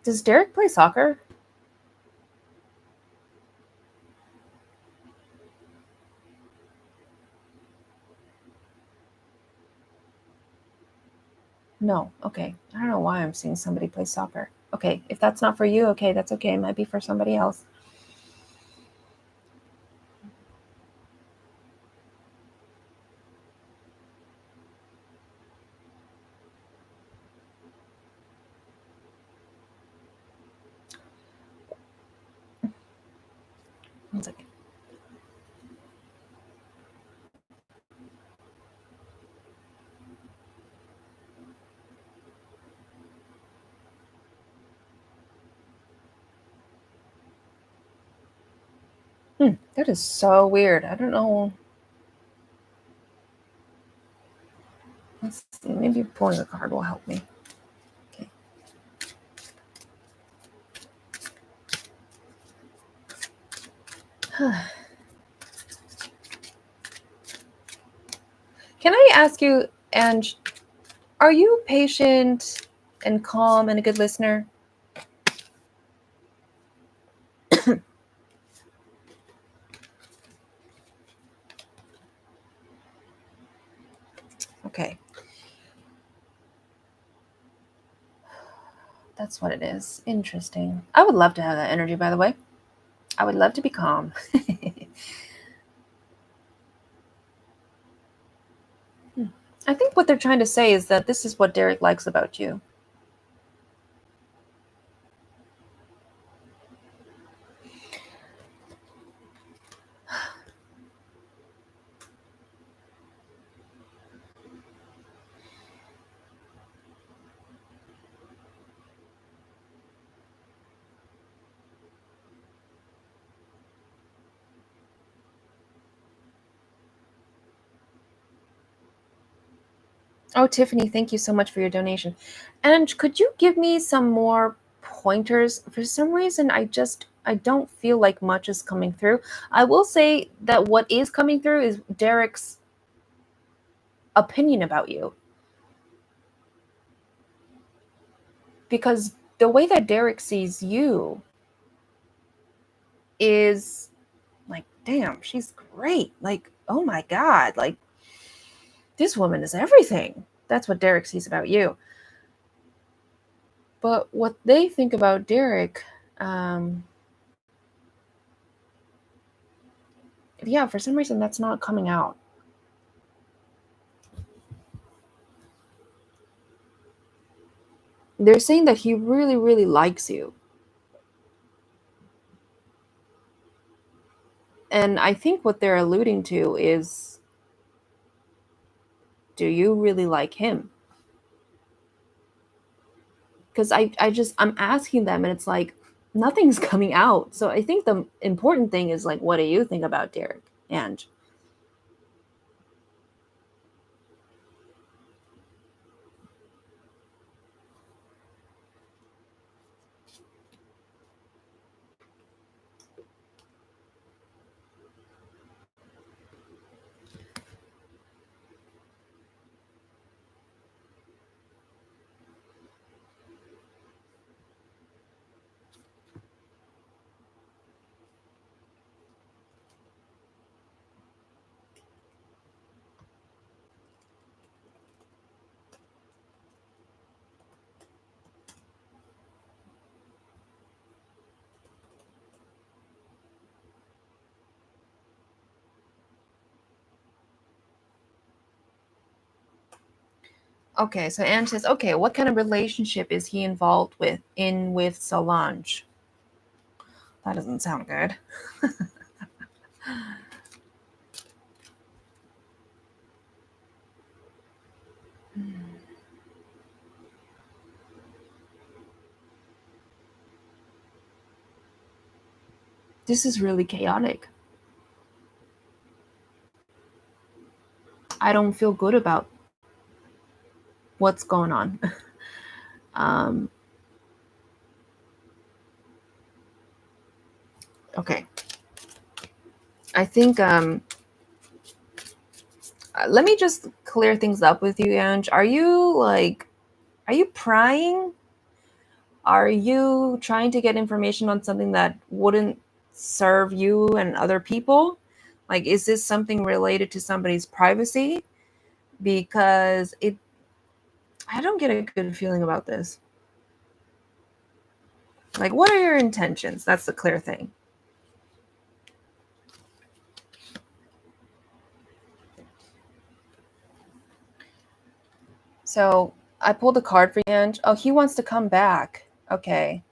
Does Derek play soccer? No. Okay. I don't know why I'm seeing somebody play soccer. Okay. If that's not for you, okay, that's okay. It might be for somebody else. One second. That is so weird. I don't know. Let's see. Maybe pulling a card will help me. Okay. Can I ask you, Ange, are you patient and calm and a good listener? Okay. That's what it is. Interesting. I would love to have that energy, by the way. I would love to be calm. I think what they're trying to say is that this is what Derek likes about you. Oh, Tiffany, thank you so much for your donation. And could you give me some more pointers? For some reason, I don't feel like much is coming through. I will say that what is coming through is Derek's opinion about you. Because the way that Derek sees you is like, damn, she's great. Like, oh my God, like, this woman is everything. That's what Derek sees about you. But what they think about Derek, yeah, for some reason that's not coming out. They're saying that he really, really likes you. And I think what they're alluding to is, do you really like him? Because I'm asking them and it's like, nothing's coming out. So I think the important thing is like, what do you think about Derek? And okay, so Anne says, okay, what kind of relationship is he involved with Solange? That doesn't sound good. This is really chaotic. I don't feel good about what's going on. um, okay. I think let me just clear things up with you, Ange. Are you prying? Are you trying to get information on something that wouldn't serve you and other people? Like, is this something related to somebody's privacy? Because I don't get a good feeling about this. Like, what are your intentions? That's the clear thing. So I pulled a card for you, Ange. Oh, he wants to come back. Okay.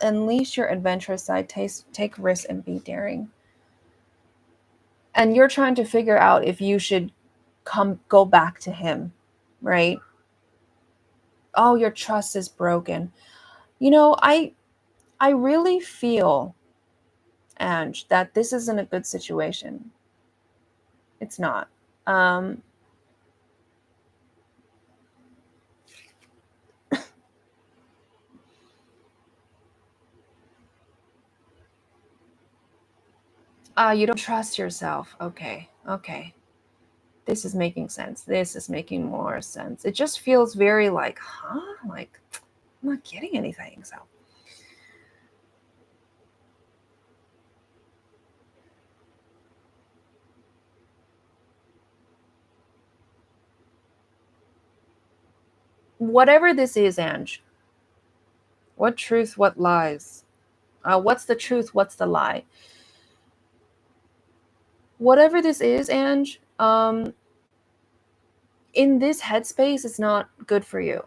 Unleash your adventurous side, take risks and be daring. And you're trying to figure out if you should go back to him, right? Oh, your trust is broken. You know, I really feel, Ange, that this isn't a good situation. It's not. Um, you don't trust yourself. Okay. Okay. This is making sense. This is making more sense. It just feels very like, huh? Like, I'm not getting anything. So, whatever this is, Ange, what truth, what lies? What's the truth? What's the lie? Whatever this is, Ange, in this headspace, it's not good for you.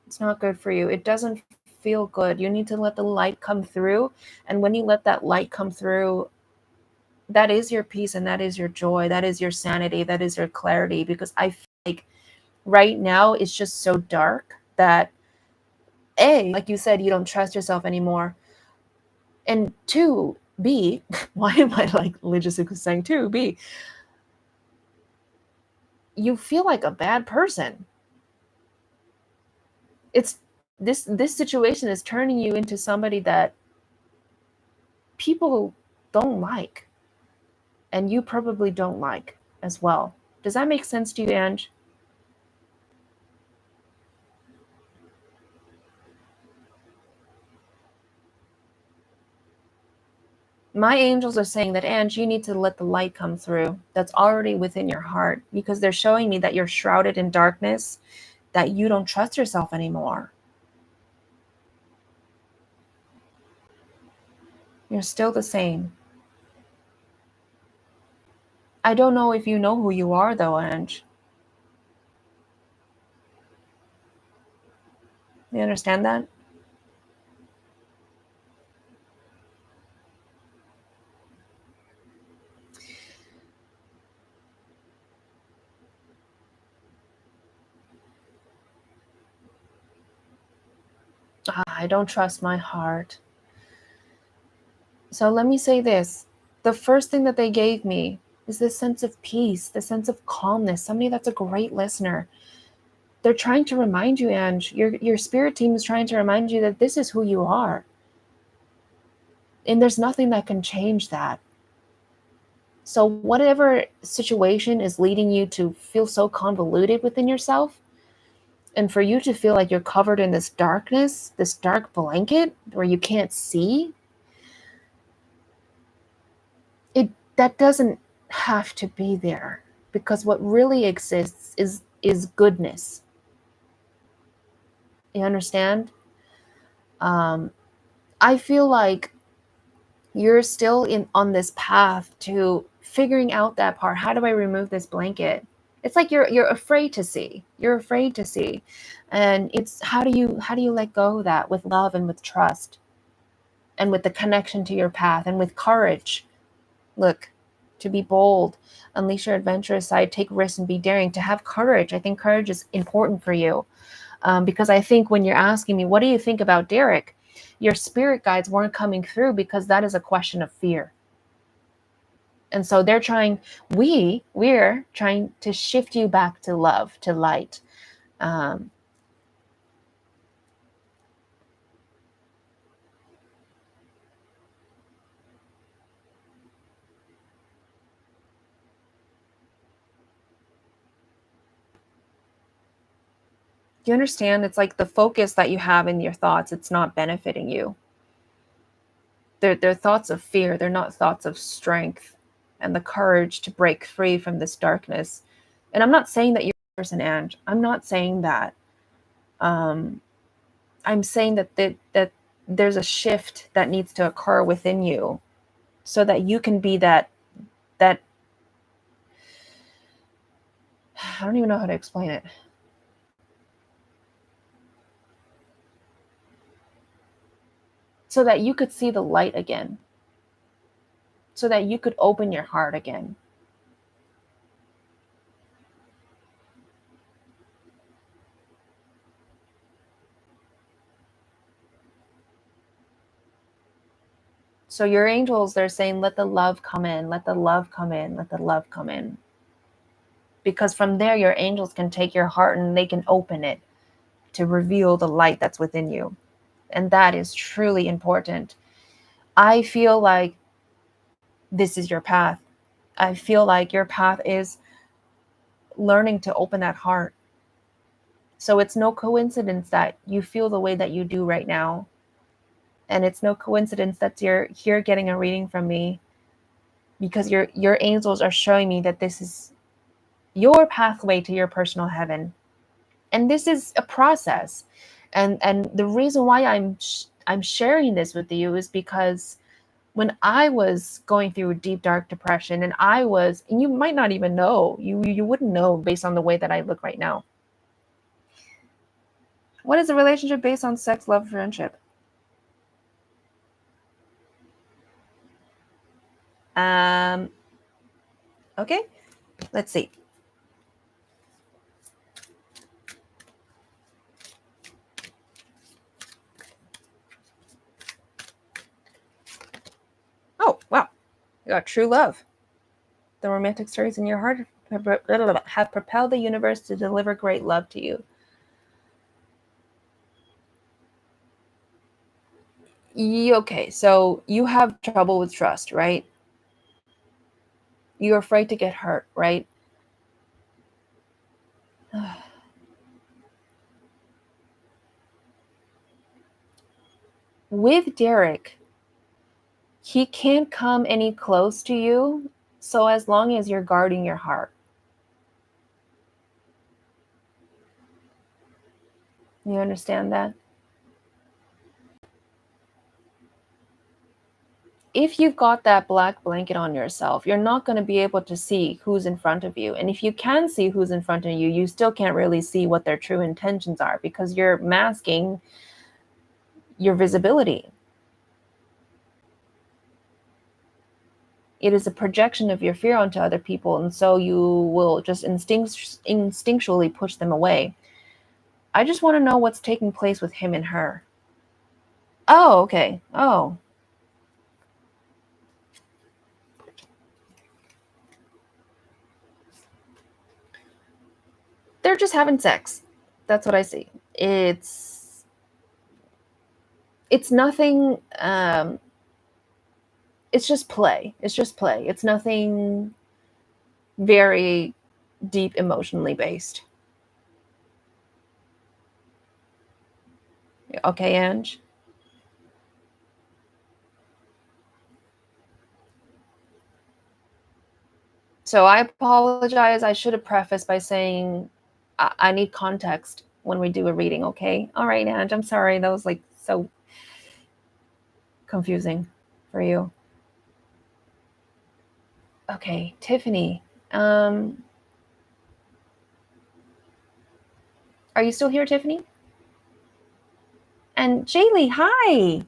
It's not good for you. It doesn't feel good. You need to let the light come through. And when you let that light come through, that is your peace and that is your joy. That is your sanity. That is your clarity. Because I feel like right now it's just so dark that, A, like you said, you don't trust yourself anymore. And two, B, why am I like Legisuku saying two? B, you feel like a bad person. It's this situation is turning you into somebody that people don't like, and you probably don't like as well. Does that make sense to you, Ange? My angels are saying that, Ange, you need to let the light come through that's already within your heart, because they're showing me that you're shrouded in darkness, that you don't trust yourself anymore. You're still the same. I don't know if you know who you are, though, Ange. You understand that? I don't trust my heart. So let me say this. The first thing that they gave me is this sense of peace, the sense of calmness, somebody that's a great listener. They're trying to remind you, Ange, your spirit team is trying to remind you that this is who you are. And there's nothing that can change that. So whatever situation is leading you to feel so convoluted within yourself, and for you to feel like you're covered in this darkness, this dark blanket where you can't see, that doesn't have to be there, because what really exists is goodness. You understand? um, I feel like you're still in on this path to figuring out that part. How do I remove this blanket? It's like you're afraid to see. You're afraid to see. And it's how do you let go of that with love and with trust and with the connection to your path and with courage. Look, to be bold, unleash your adventurous side, take risks and be daring, to have courage. I think courage is important for you. Because I think when you're asking me, what do you think about Derek? Your spirit guides weren't coming through because that is a question of fear. And so they're trying, we're trying to shift you back to love, to light. Um, you understand? It's like the focus that you have in your thoughts, it's not benefiting you. They're thoughts of fear. They're not thoughts of strength and the courage to break free from this darkness. And I'm not saying that you're a person, and I'm not saying that. Um, I'm saying that there's a shift that needs to occur within you so that you can be that I don't even know how to explain it. So that you could see the light again. So that you could open your heart again. So your angels, they're saying, let the love come in, let the love come in, let the love come in. Because from there, your angels can take your heart and they can open it to reveal the light that's within you. And that is truly important. I feel like this is your path. I feel like your path is learning to open that heart. So it's no coincidence that you feel the way that you do right now. And it's no coincidence that you're here getting a reading from me, because your angels are showing me that this is your pathway to your personal heaven. And this is a process. And the reason why I'm sharing this with you is because when I was going through a deep dark depression, and you might not even know, you wouldn't know based on the way that I look right now. What is a relationship based on sex, love, friendship? Um okay, let's see. Oh, wow. You got true love. The romantic stories in your heart have propelled the universe to deliver great love to you. Okay, so you have trouble with trust, right? You're afraid to get hurt, right? With Derek, He can't come any close to you, so as long as you're guarding your heart. You understand that? If you've got that black blanket on yourself, you're not going to be able to see who's in front of you. And if you can see who's in front of you, you still can't really see what their true intentions are because you're masking your visibility. It is a projection of your fear onto other people, and so you will just instinctually push them away. I just want to know what's taking place with him and her. Oh, okay. Oh, they're just having sex. That's what I see. It's nothing. It's just play. It's just play. It's nothing very deep emotionally based. Okay, Ange? So I apologize. I should have prefaced by saying I need context when we do a reading, okay? All right, Ange, I'm sorry. That was like so confusing for you. Okay, Tiffany. Are you still here, Tiffany? And Jaylee, hi.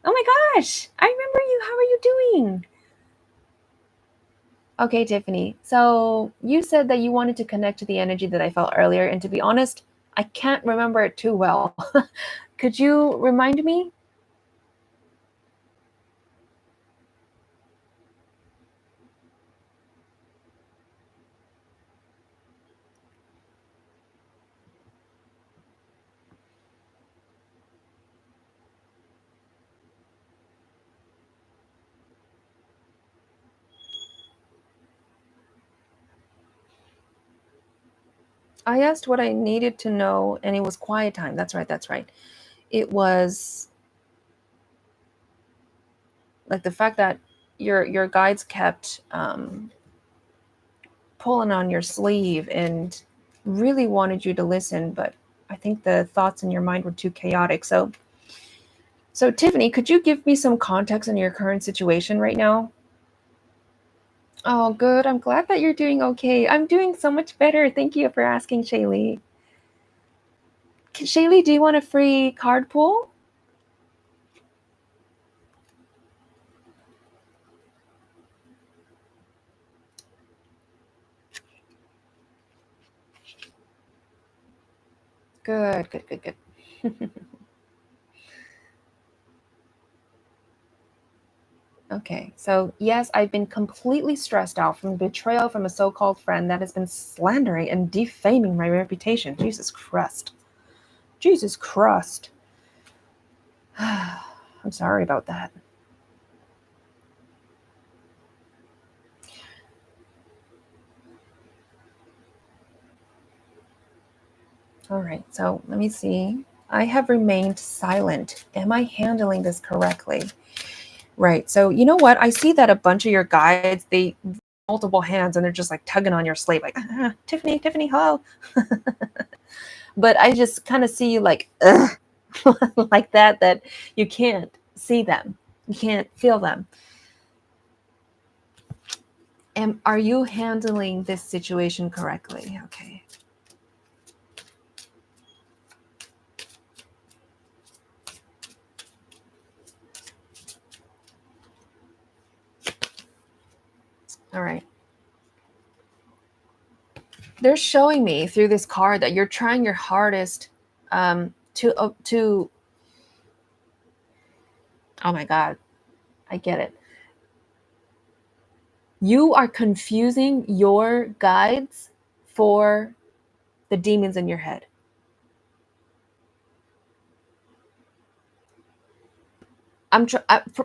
Oh my gosh, I remember you. How are you doing? Okay, Tiffany. So you said that you wanted to connect to the energy that I felt earlier. And to be honest, I can't remember it too well. Could you remind me? I asked what I needed to know, and it was quiet time. That's right. That's right. It was like the fact that your guides kept pulling on your sleeve and really wanted you to listen, but I think the thoughts in your mind were too chaotic. So Tiffany, could you give me some context on your current situation right now? Oh, good. I'm glad that you're doing okay. I'm doing so much better. Thank you for asking, Shaylee. Shaylee, do you want a free card pool? Good, good, good, good. Okay, so yes, I've been completely stressed out from betrayal from a so-called friend that has been slandering and defaming my reputation. Jesus Christ. Jesus Christ. I'm sorry about that. All right, so let me see. I have remained silent. Am I handling this correctly? Right. So you know what? I see that a bunch of your guides, they multiple hands and they're just like tugging on your sleeve, like Tiffany, Tiffany, hello. But I just kind of see you like like that you can't see them. You can't feel them. And are you handling this situation correctly? Okay. All right. They're showing me through this card that you're trying your hardest to oh my god, I get it. You are confusing your guides for the demons in your head.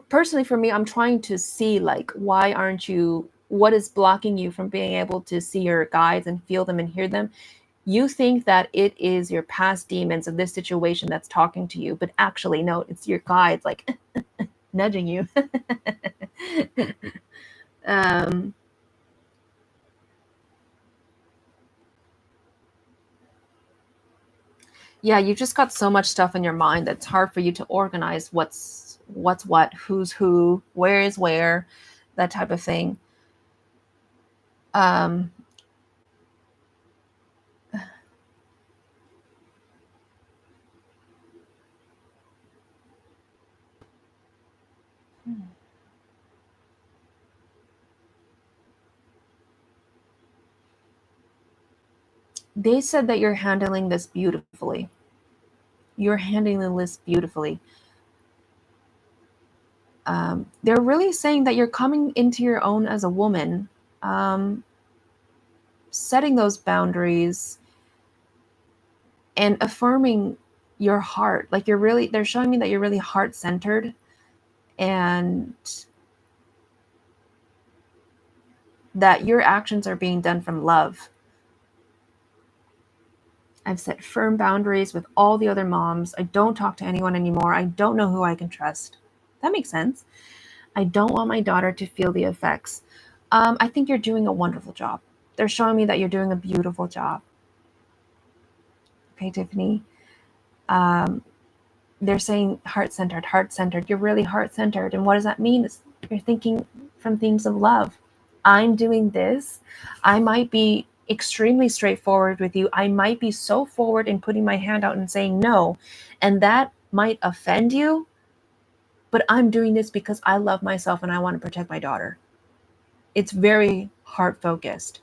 Personally, for me, I'm trying to see like why aren't you, what is blocking you from being able to see your guides and feel them and hear them. You think that it is your past demons of this situation that's talking to you, but actually no, it's your guides like nudging you. um, yeah, you just got so much stuff in your mind that's hard for you to organize what's what, who's who, where is where, that type of thing. Um, they said that you're handling this beautifully. You're handling this beautifully. They're really saying that you're coming into your own as a woman, um, setting those boundaries and affirming your heart. Like they're showing me that you're really heart centered, and that your actions are being done from love. I've set firm boundaries with all the other moms. I don't talk to anyone anymore. I don't know who I can trust. That makes sense. I don't want my daughter to feel the effects. I think you're doing a wonderful job. They're showing me that you're doing a beautiful job. Okay, Tiffany. Um, they're saying heart centered, heart centered. You're really heart centered. And what does that mean? It's, you're thinking from themes of love. I'm doing this. I might be extremely straightforward with you. I might be so forward in putting my hand out and saying no. And that might offend you. But I'm doing this because I love myself and I want to protect my daughter. It's very heart focused.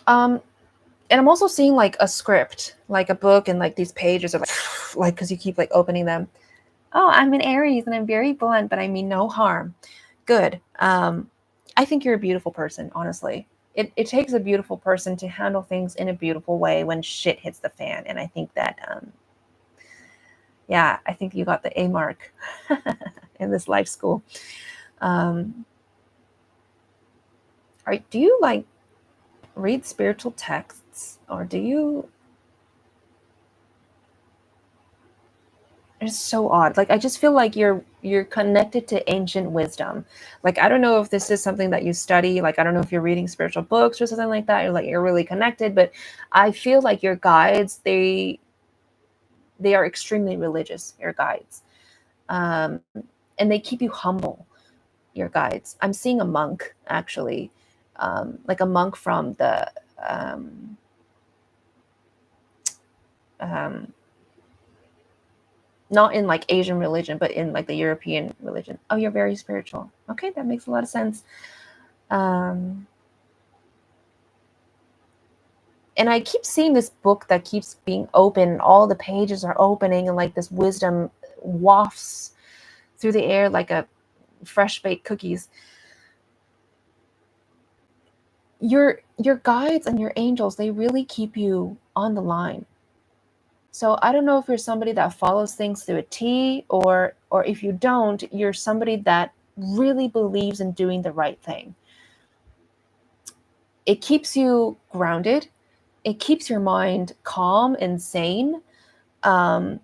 Um, and I'm also seeing like a script, like a book, and like these pages are like because you keep like opening them. Oh, I'm an Aries and I'm very blunt, but I mean no harm. Good. I think you're a beautiful person, honestly. It takes a beautiful person to handle things in a beautiful way when shit hits the fan. And I think that, yeah, I think you got the A mark in this life school. Um, do you like read spiritual texts, or do you? It's so odd. Like I just feel like you're connected to ancient wisdom. Like I don't know if this is something that you study. Like I don't know if you're reading spiritual books or something like that. You're like you're really connected, but I feel like your guides they are extremely religious. Your guides, um, and they keep you humble. Your guides. I'm seeing a monk actually, like a monk from the um, um, not in like Asian religion, but in like the European religion. Oh, you're very spiritual. Okay, that makes a lot of sense. Um, and I keep seeing this book that keeps being open. All the pages are opening, and like this wisdom wafts through the air like a fresh baked cookies. Your guides and your angels, they really keep you on the line. So I don't know if you're somebody that follows things to a T, or if you don't, you're somebody that really believes in doing the right thing. It keeps you grounded. It keeps your mind calm and sane. Um,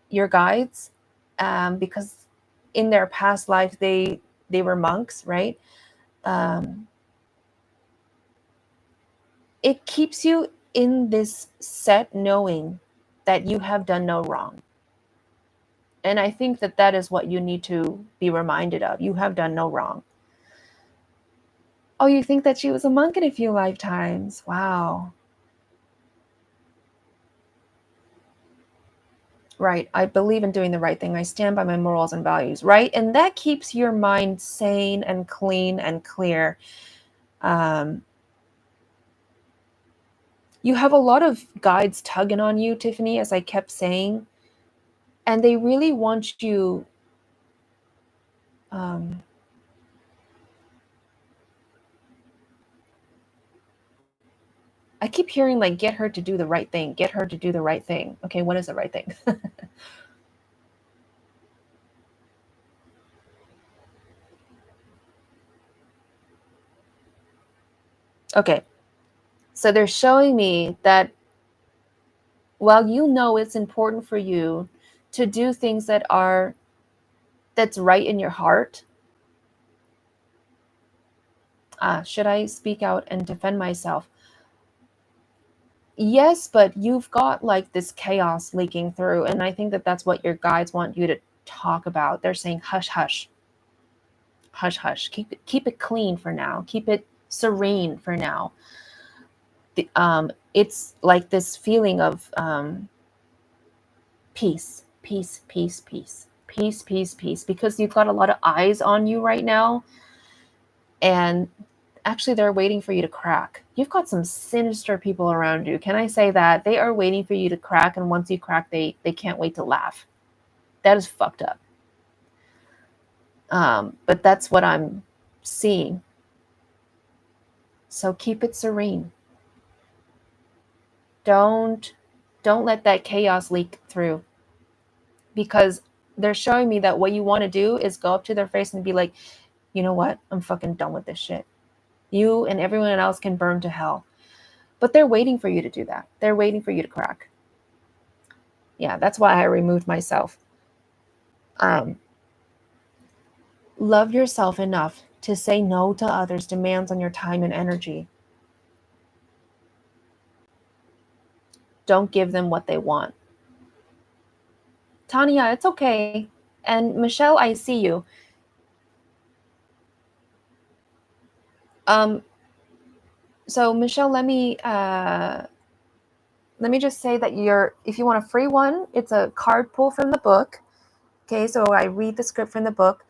your guides, because in their past life they were monks, right? Um, it keeps you in this set knowing that you have done no wrong. And I think that that is what you need to be reminded of. You have done no wrong. Oh, you think that she was a monk in a few lifetimes? Wow. Right. I believe in doing the right thing. I stand by my morals and values. Right. And that keeps your mind sane and clean and clear. Um, you have a lot of guides tugging on you, Tiffany, as I kept saying. And they really want you. Um, I keep hearing, like, get her to do the right thing. Get her to do the right thing. Okay. What is the right thing? Okay. So they're showing me that, well, you know it's important for you to do things that's right in your heart. Should I speak out and defend myself? Yes, but you've got like this chaos leaking through, and I think that's what your guides want you to talk about. They're saying hush hush, hush hush, keep it clean for now, keep it serene for now. It's like this feeling of peace, peace, peace, peace, peace, peace, peace, because you've got a lot of eyes on you right now, and actually they're waiting for you to crack. You've got some sinister people around you. Can I say that? They are waiting for you to crack, and once you crack, they can't wait to laugh. That is fucked up. But that's what I'm seeing. So keep it serene. Don't let that chaos leak through, because they're showing me that what you want to do is go up to their face and be like, you know what? I'm fucking done with this shit. You and everyone else can burn to hell. But they're waiting for you to do that. They're waiting for you to crack. Yeah, that's why I removed myself. Love yourself enough to say no to others' demands on your time and energy. Don't give them what they want. Tanya, it's okay. And Michelle, I see you. So Michelle, let me just say that if you want a free one, it's a card pull from the book. Okay, so I read the script from the book.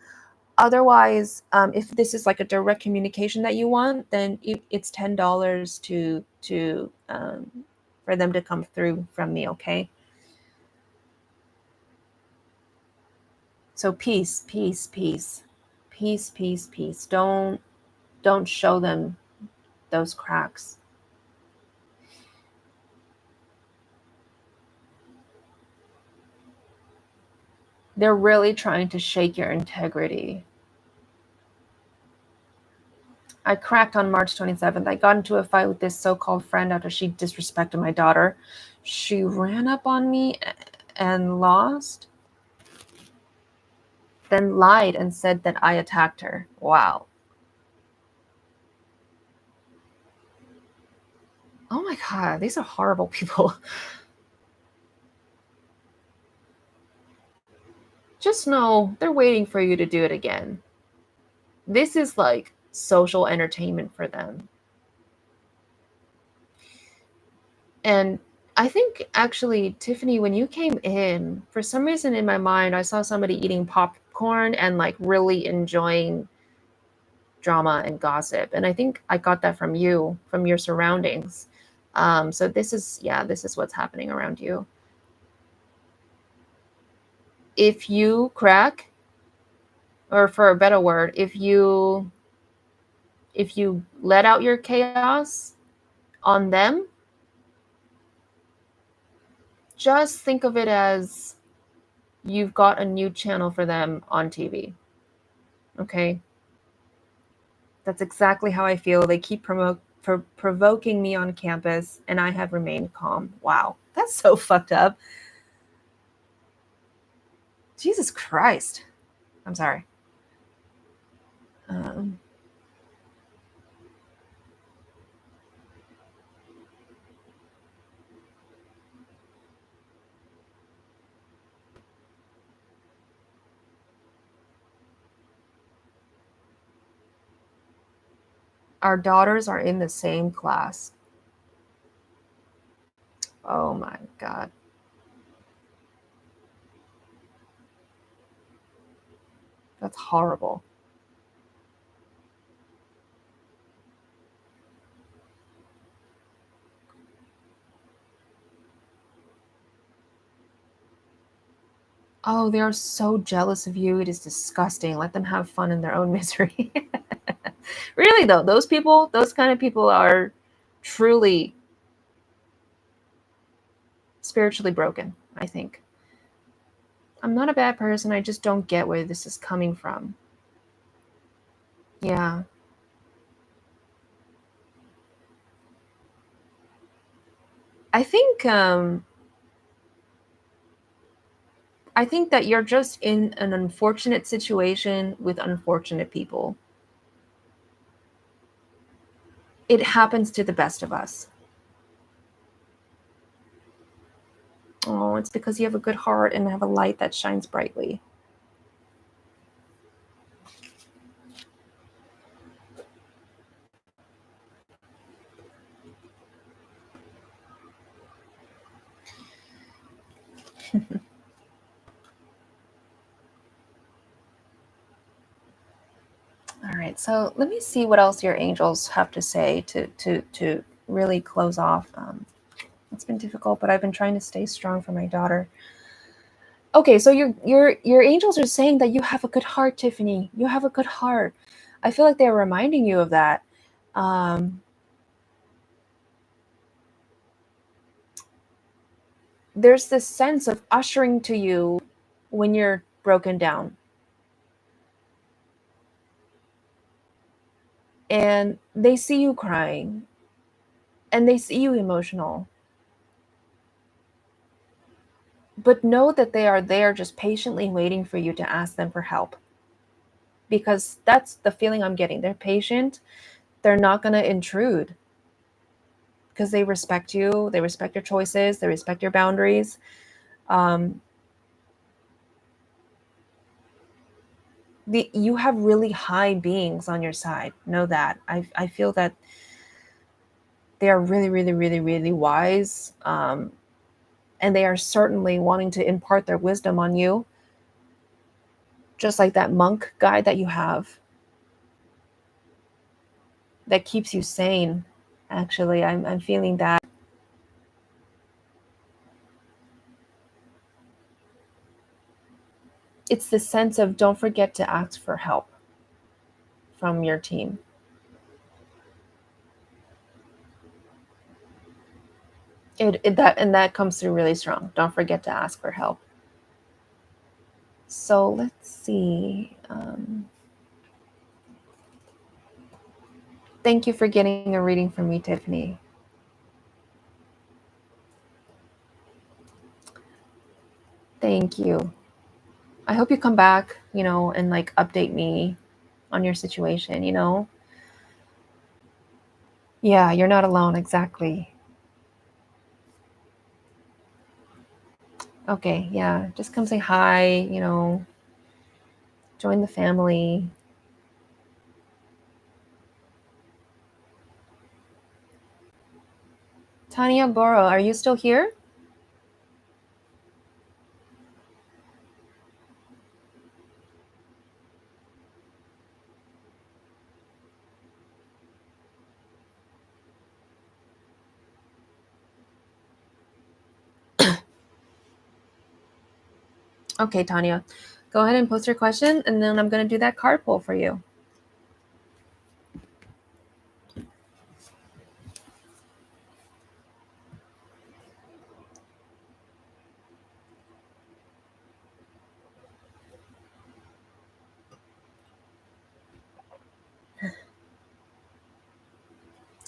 Otherwise, if this is like a direct communication that you want, then it's $10 to for them to come through from me. Okay. So peace, peace, peace, peace, peace, peace. Don't show them those cracks. They're really trying to shake your integrity. I cracked on March 27th. I got into a fight with this so-called friend after she disrespected my daughter. She ran up on me and lost, then lied and said that I attacked her. Wow. Oh my God, these are horrible people. Just know they're waiting for you to do it again. This is like social entertainment for them. And I think actually, Tiffany, when you came in, for some reason in my mind, I saw somebody eating popcorn and like really enjoying drama and gossip. And I think I got that from you, from your surroundings. So this is what's happening around you. If you crack, or for a better word, if you let out your chaos on them, just think of it as you've got a new channel for them on TV. Okay? That's exactly how I feel. They keep provoking me on campus, and I have remained calm. Wow, that's so fucked up. Jesus Christ. I'm sorry. Our daughters are in the same class. Oh my God. That's horrible. Oh, they are so jealous of you. It is disgusting. Let them have fun in their own misery. Really, though, those kind of people are truly spiritually broken, I think. I'm not a bad person. I just don't get where this is coming from. Yeah. I think I think that you're just in an unfortunate situation with unfortunate people. It happens to the best of us. Oh, it's because you have a good heart and have a light that shines brightly. All right, so let me see what else your angels have to say to really close off. It's been difficult, but I've been trying to stay strong for my daughter. Okay, so your angels are saying that you have a good heart, Tiffany. You have a good heart. I feel like they're reminding you of that. Um, there's this sense of ushering to you when you're broken down. And they see you crying and they see you emotional. But know that they are there just patiently waiting for you to ask them for help. Because that's the feeling I'm getting. They're patient. They're not going to intrude because they respect you. They respect your choices. They respect your boundaries. Um, you have really high beings on your side. Know that. I feel that they are really, really, really, really wise. And they are certainly wanting to impart their wisdom on you. Just like that monk guide that you have that keeps you sane. Actually, I'm feeling that. It's the sense of don't forget to ask for help from your team. That comes through really strong. Don't forget to ask for help. So let's see. Thank you for getting a reading from me, Tiffany. Thank you. I hope you come back, and like update me on your situation. Yeah, you're not alone. Exactly. Okay, yeah. Just come say hi, join the family. Tanya Boro, are you still here? Okay, Tanya. Go ahead and post your question, and then I'm going to do that card pull for you.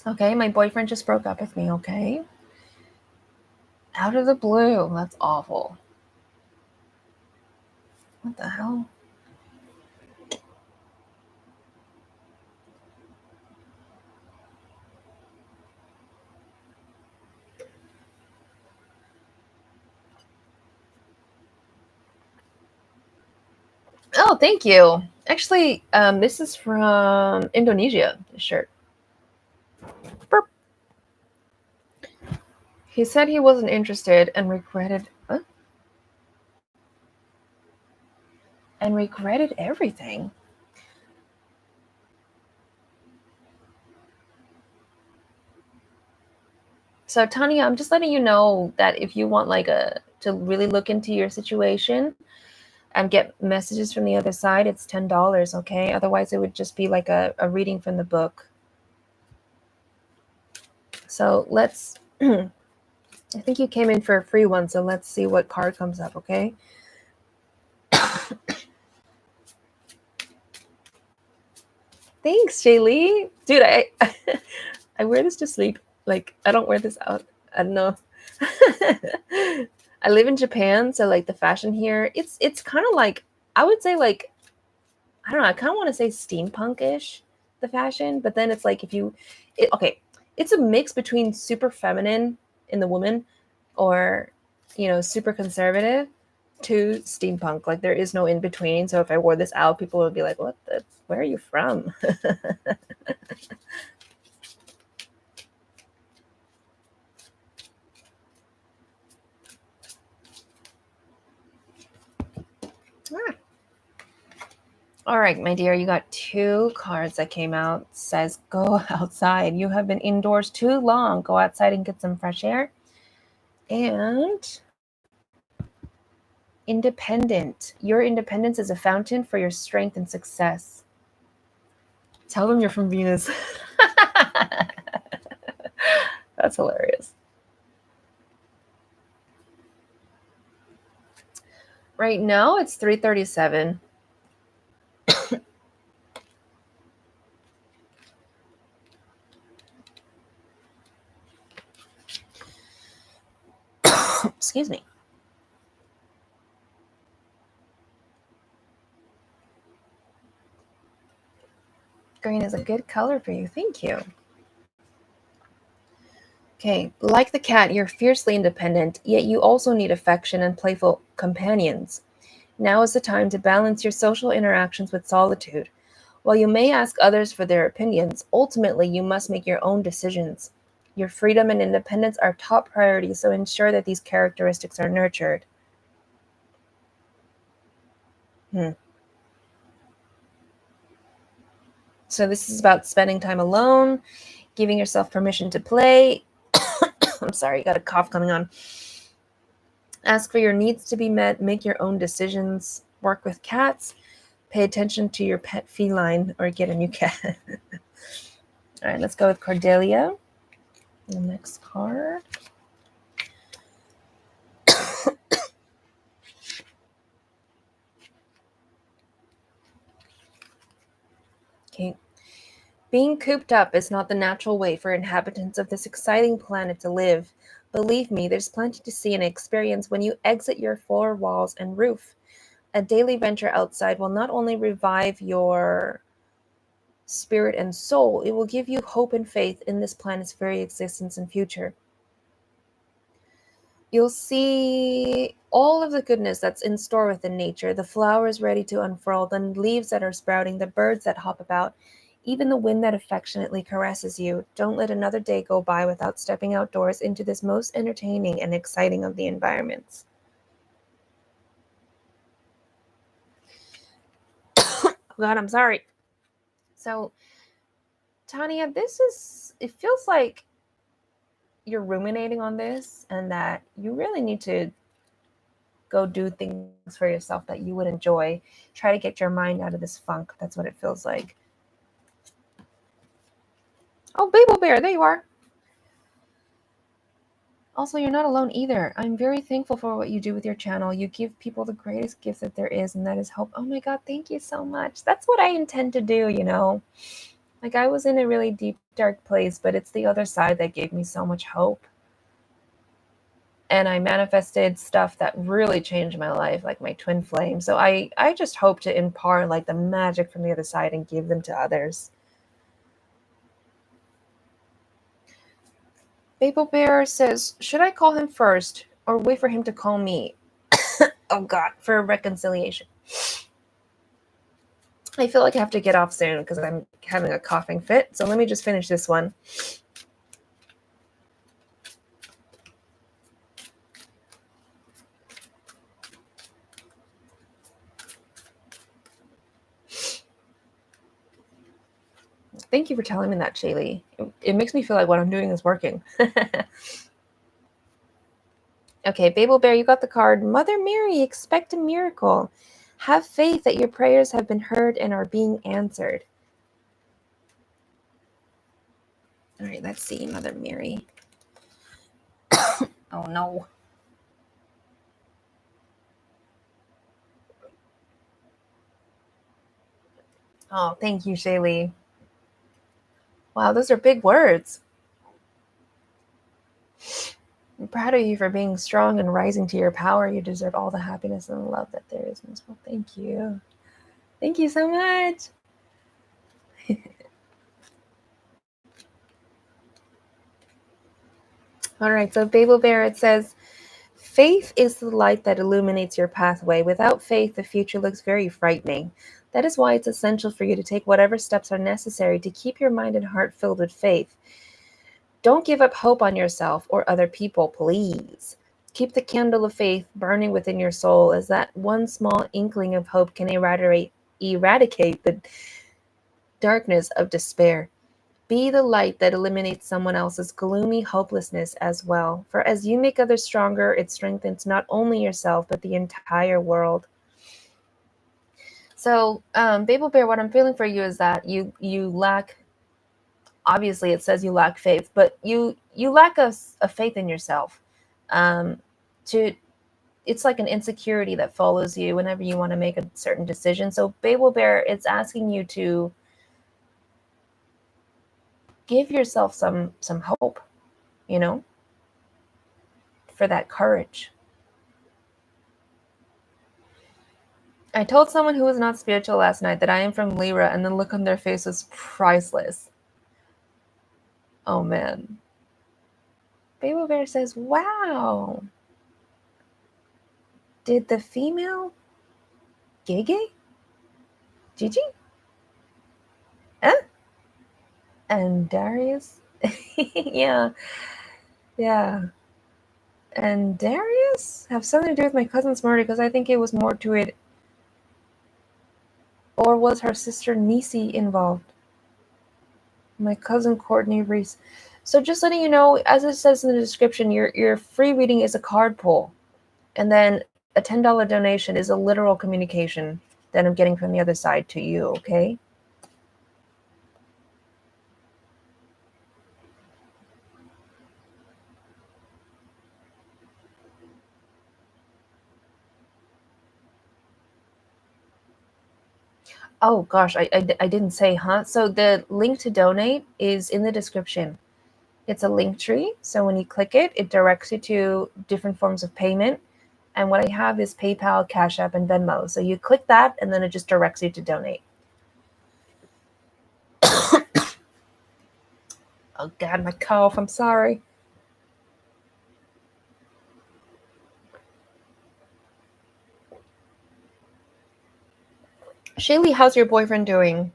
Okay, my boyfriend just broke up with me, okay? Out of the blue. That's awful. What the hell? Oh, thank you. Actually, this is from Indonesia, the shirt. Burp. He said he wasn't interested and regretted everything. So Tanya, I'm just letting you know that if you want to really look into your situation and get messages from the other side, it's $10, okay? Otherwise it would just be like a reading from the book. So let's I think you came in for a free one, so let's see what card comes up, okay? Thanks, Shaylee. Dude, I wear this to sleep. Like, I don't wear this out. I don't know. I live in Japan, so like the fashion here, it's kind of like, I would say like, I don't know, I kind of want to say steampunk-ish, the fashion, but then it's like okay, it's a mix between super feminine in the woman or, super conservative to steampunk. Like there is no in between. So if I wore this out, people would be like, where are you from? Ah. All right, my dear, you got 2 cards that came out. It says, go outside. You have been indoors too long. Go outside and get some fresh air. And independent. Your independence is a fountain for your strength and success. Tell them you're from Venus. That's hilarious. Right now it's 3:37. Excuse me. Green is a good color for you. Thank you. Okay, like the cat, you're fiercely independent, yet you also need affection and playful companions. Now is the time to balance your social interactions with solitude. While you may ask others for their opinions, ultimately you must make your own decisions. Your freedom and independence are top priorities, so ensure that these characteristics are nurtured. So this is about spending time alone, giving yourself permission to play. I'm sorry, got a cough coming on. Ask for your needs to be met, make your own decisions, work with cats, pay attention to your pet feline, or get a new cat. All right, let's go with Cordelia. The next card. Okay. Being cooped up is not the natural way for inhabitants of this exciting planet to live. Believe me, there's plenty to see and experience when you exit your 4 walls and roof. A daily venture outside will not only revive your spirit and soul, it will give you hope and faith in this planet's very existence and future. You'll see all of the goodness that's in store within nature, the flowers ready to unfurl, the leaves that are sprouting, the birds that hop about, even the wind that affectionately caresses you. Don't let another day go by without stepping outdoors into this most entertaining and exciting of the environments. Oh God, I'm sorry. So, Tanya, it feels like you're ruminating on this and that you really need to go do things for yourself that you would enjoy. Try to get your mind out of this funk. That's what it feels like. Oh, Babel Bear, there you are. Also, you're not alone either. I'm very thankful for what you do with your channel. You give people the greatest gift that there is, and that is hope. Oh my God, thank you so much. That's what I intend to do, Like I was in a really deep, dark place, but it's the other side that gave me so much hope. And I manifested stuff that really changed my life, like my twin flame. So I just hope to impart like the magic from the other side and give them to others. Babel Bear says, should I call him first or wait for him to call me? Oh God, for a reconciliation. I feel like I have to get off soon because I'm having a coughing fit. So let me just finish this one. Thank you for telling me that, Shaylee. It makes me feel like what I'm doing is working. Okay, Babel Bear, you got the card. Mother Mary, expect a miracle. Have faith that your prayers have been heard and are being answered. All right, let's see, Mother Mary. Oh, no. Oh, thank you, Shaylee. Wow, those are big words. I'm proud of you for being strong and rising to your power. You deserve all the happiness and love that there is in this world. Thank you. Thank you so much. All right, so Babel Bear, it says, faith is the light that illuminates your pathway. Without faith, the future looks very frightening. That is why it's essential for you to take whatever steps are necessary to keep your mind and heart filled with faith. Don't give up hope on yourself or other people, please. Keep the candle of faith burning within your soul, as that one small inkling of hope can eradicate the darkness of despair. Be the light that eliminates someone else's gloomy hopelessness as well. For as you make others stronger, it strengthens not only yourself, but the entire world. So, Babel Bear, what I'm feeling for you is that you lack, obviously it says you lack faith, but you lack a faith in yourself. To It's like an insecurity that follows you whenever you want to make a certain decision. So Babel Bear, it's asking you to give yourself some hope, you know, for that courage. I told someone who was not spiritual last night that I am from Libra, and the look on their face was priceless. Oh man. Babel Bear says, wow. Did the female Gigi? Gigi? Huh? And Darius? Yeah. Yeah. And Darius have something to do with my cousin's murder, because I think it was more to it. Or was her sister Nisi involved? My cousin Courtney Reese. So just letting you know, as it says in the description, your free reading is a card pull. And then a $10 donation is a literal communication that I'm getting from the other side to you, okay? Oh gosh, I didn't say, huh? So the link to donate is in the description. It's a link tree. So when you click it, it directs you to different forms of payment. And what I have is PayPal, Cash App, and Venmo. So you click that, and then it just directs you to donate. Oh God, my cough. I'm sorry. Shaylee, how's your boyfriend doing?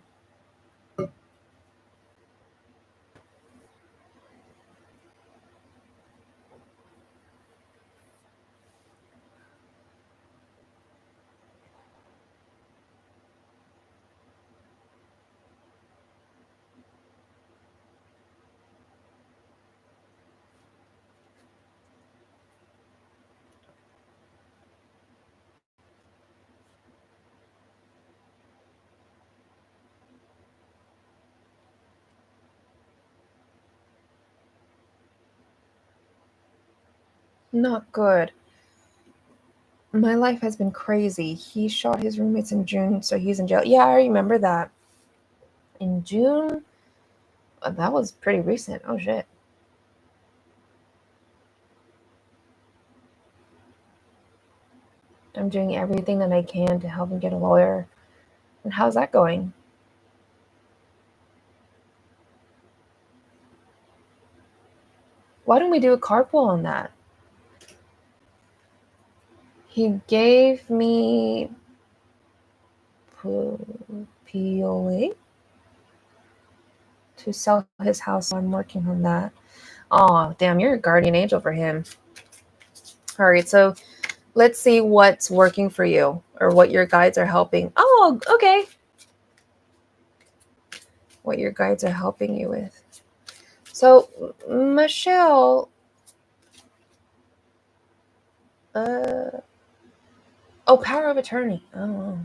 Not good. My life has been crazy. He shot his roommates in June, so he's in jail. Yeah, I remember that. In June? That was pretty recent. Oh, shit. I'm doing everything that I can to help him get a lawyer. And how's that going? Why don't we do a carpool on that? He gave me POA to sell his house, so I'm working on that. Oh, damn, you're a guardian angel for him. All right, so let's see what's working for you or what your guides are helping. Oh, okay. What your guides are helping you with. So, Michelle, oh, power of attorney. Oh,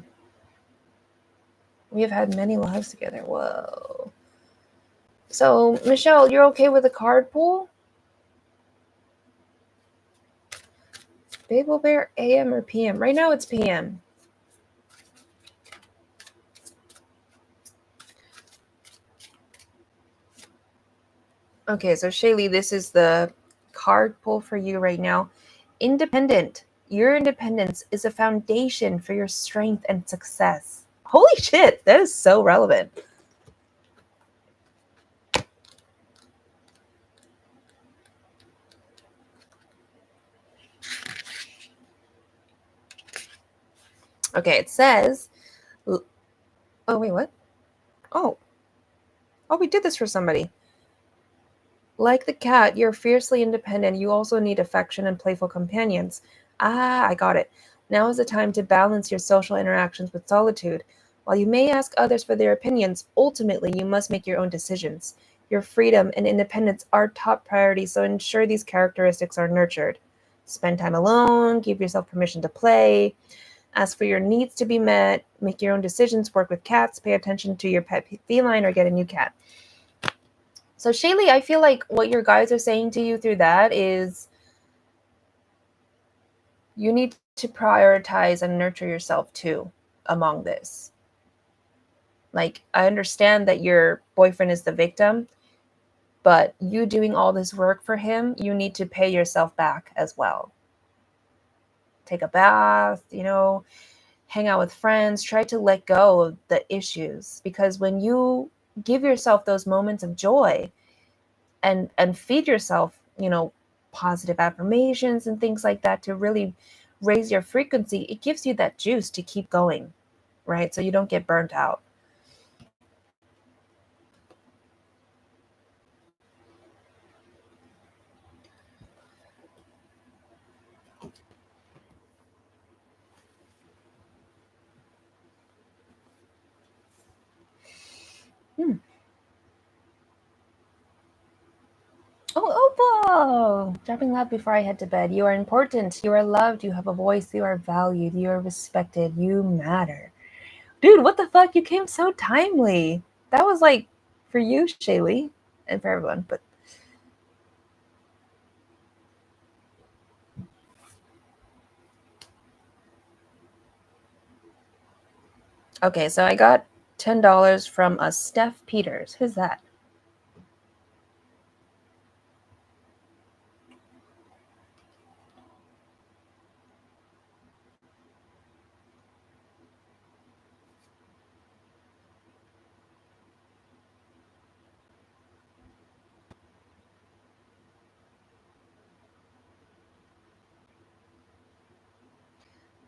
we have had many lives together. Whoa. So, Michelle, you're okay with a card pool? Babel Bear, AM or PM? Right now it's PM. Okay, so Shaylee, this is the card pull for you right now. Independent. Your independence is a foundation for your strength and success. Holy shit, that is so relevant. Okay, it says, oh, wait, what? Oh, we did this for somebody. Like the cat, you're fiercely independent. You also need affection and playful companions. Ah, I got it. Now is the time to balance your social interactions with solitude. While you may ask others for their opinions, ultimately you must make your own decisions. Your freedom and independence are top priorities, so ensure these characteristics are nurtured. Spend time alone, give yourself permission to play, ask for your needs to be met, make your own decisions, work with cats, pay attention to your pet feline, or get a new cat. So Shaylee, I feel like what your guides are saying to you through that is you need to prioritize and nurture yourself too among this. Like, I understand that your boyfriend is the victim, but you doing all this work for him, you need to pay yourself back as well. Take a bath, hang out with friends, try to let go of the issues, because when you give yourself those moments of joy, and feed yourself, positive affirmations and things like that to really raise your frequency, it gives you that juice to keep going, right? So you don't get burnt out. Hmm. Oh, Opal! Dropping that before I head to bed. You are important. You are loved. You have a voice. You are valued. You are respected. You matter. Dude, what the fuck? You came so timely. That was like for you, Shaylee, and for everyone. But okay, so I got $10 from a Steph Peters. Who's that?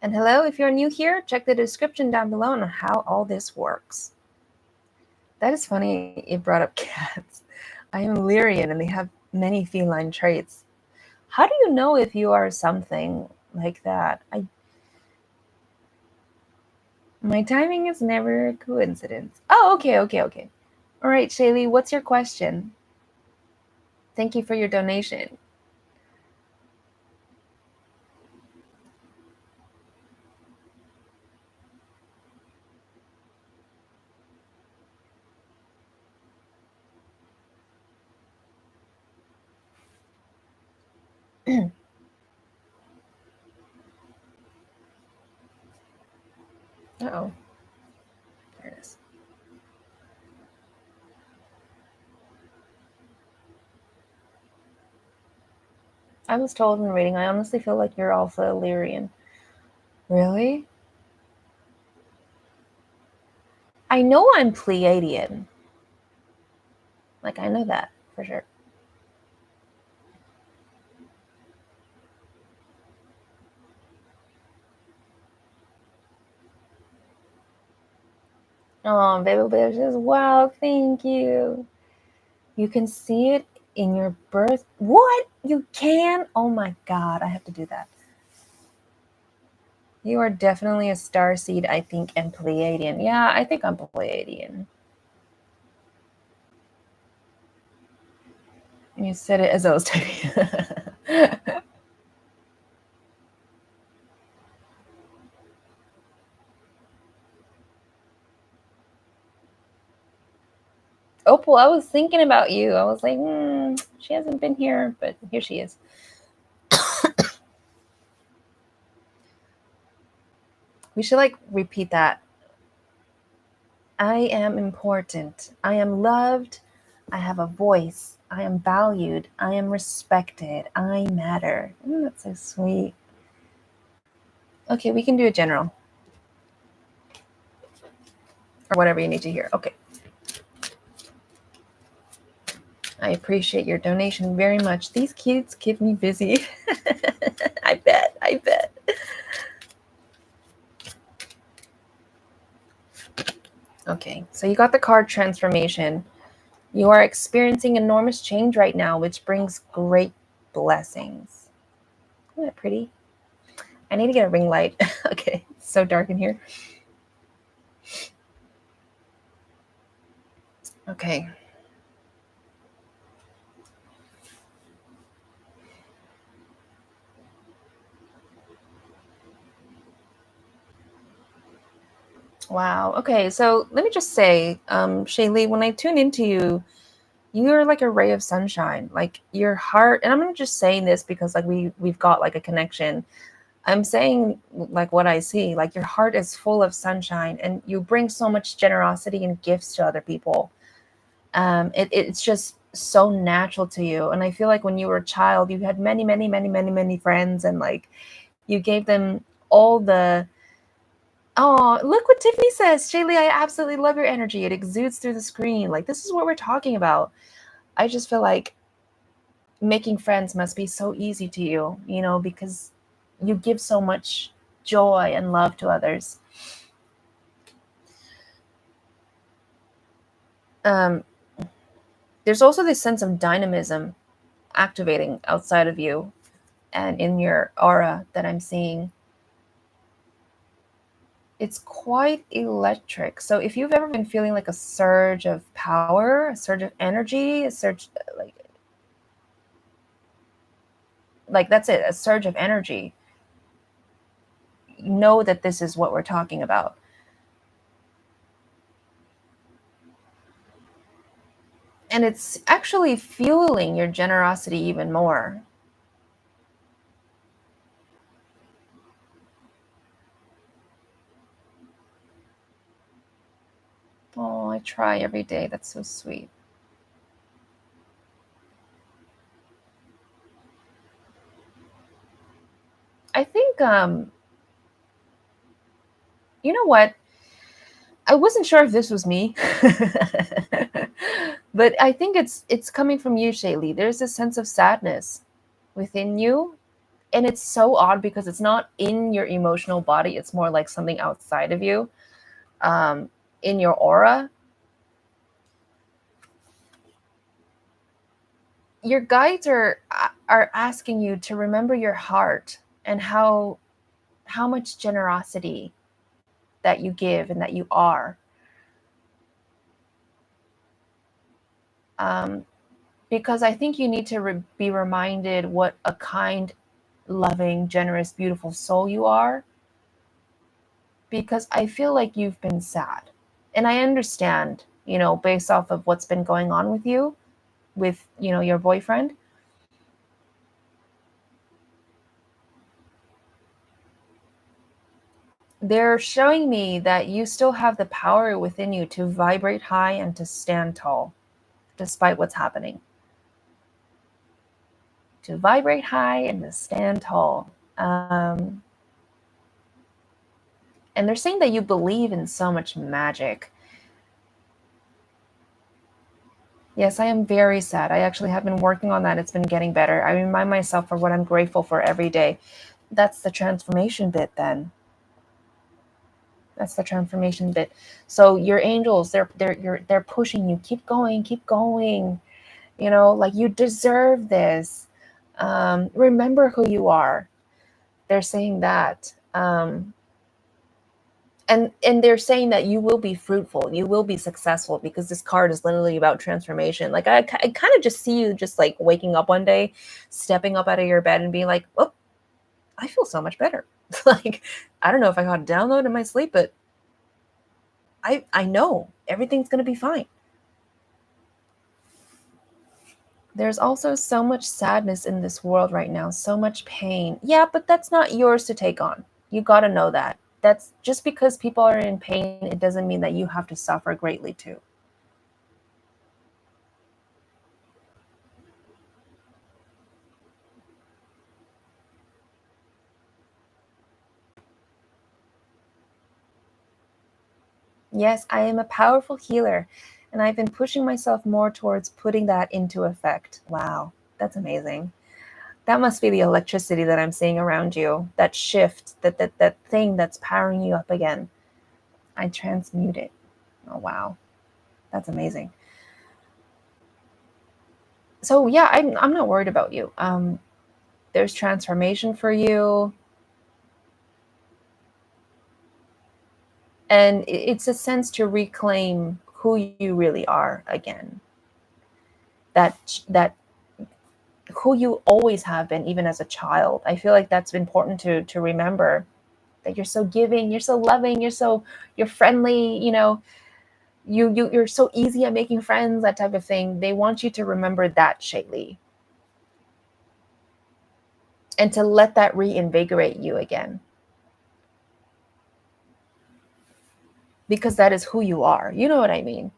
And hello, if you're new here, check the description down below on how all this works. That is funny you brought up cats. I am Lyrian and they have many feline traits. How do you know if you are something like that? My timing is never a coincidence. Oh, okay. All right, Shaylee, what's your question? Thank you for your donation. Uh-oh. There it is. I was told in reading, I honestly feel like you're also a Lyrian. Really? I know I'm Pleiadian. Like, I know that for sure. Oh, baby bear says, wow, thank you. You can see it in your birth. What? You can? Oh my God, I have to do that. You are definitely a star seed, I think, and Pleiadian. Yeah, I think I'm Pleiadian. You said it as I was typing. Opal, I was thinking about you. I was like, she hasn't been here, but here she is. We should like repeat that. I am important. I am loved. I have a voice. I am valued. I am respected. I matter. That's so sweet. Okay, we can do a general. Or whatever you need to hear. Okay. I appreciate your donation very much. These kids keep me busy. I bet. Okay, so you got the card transformation. You are experiencing enormous change right now, which brings great blessings. Isn't that pretty? I need to get a ring light. Okay, it's so dark in here. Okay. Wow. Okay, so let me just say, Shaylee, when I tune into you, you're like a ray of sunshine. Like your heart, and I'm not just saying this because like we've got like a connection. I'm saying like what I see. Like your heart is full of sunshine, and you bring so much generosity and gifts to other people. It's just so natural to you. And I feel like when you were a child, you had many friends, and like you gave them all the. Oh, look what Tiffany says. Shaylee, I absolutely love your energy. It exudes through the screen. Like this is what we're talking about. I just feel like making friends must be so easy to you, because you give so much joy and love to others. Um, there's also this sense of dynamism activating outside of you and in your aura that I'm seeing. It's quite electric. So if you've ever been feeling like a surge of power, a surge of energy, a surge like that's it, a surge of energy, know that this is what we're talking about. And it's actually fueling your generosity even more. Oh, I try every day. That's so sweet. I think you know what? I wasn't sure if this was me. But I think it's coming from you, Shaylee. There's a sense of sadness within you, and it's so odd because it's not in your emotional body, it's more like something outside of you, um, in your aura. Your guides are asking you to remember your heart and how much generosity that you give and that you are. Um, because I think you need to be reminded what a kind, loving, generous, beautiful soul you are. Because I feel like you've been sad. And I understand, based off of what's been going on with you, with, your boyfriend. They're showing me that you still have the power within you to vibrate high and to stand tall, despite what's happening. To vibrate high and to stand tall. And they're saying that you believe in so much magic. Yes, I am very sad. I actually have been working on that. It's been getting better. I remind myself for what I'm grateful for every day. That's the transformation bit then. That's the transformation bit. So your angels, they're pushing you. Keep going, keep going. Like you deserve this. Remember who you are. They're saying that. And they're saying that you will be fruitful, you will be successful, because this card is literally about transformation. Like I kind of just see you just like waking up one day, stepping up out of your bed and being like, oh, I feel so much better. Like I don't know if I got a download in my sleep, but I know everything's going to be fine. There's also so much sadness in this world right now, so much pain. Yeah, but that's not yours to take on. You got to know that. That's just because people are in pain, it doesn't mean that you have to suffer greatly too. Yes, I am a powerful healer, and I've been pushing myself more towards putting that into effect. Wow, that's amazing. That must be the electricity that I'm seeing around you. That shift, that thing that's powering you up again. I transmute it. Oh wow, that's amazing. So yeah, I'm not worried about you. There's transformation for you, and it's a sense to reclaim who you really are again. That who you always have been, even as a child. I feel like that's important to remember, that you're so giving, you're so loving, you're friendly, you're so easy at making friends, that type of thing. They want you to remember that, Shaylee, and to let that reinvigorate you again, because that is who you are. You know what I mean?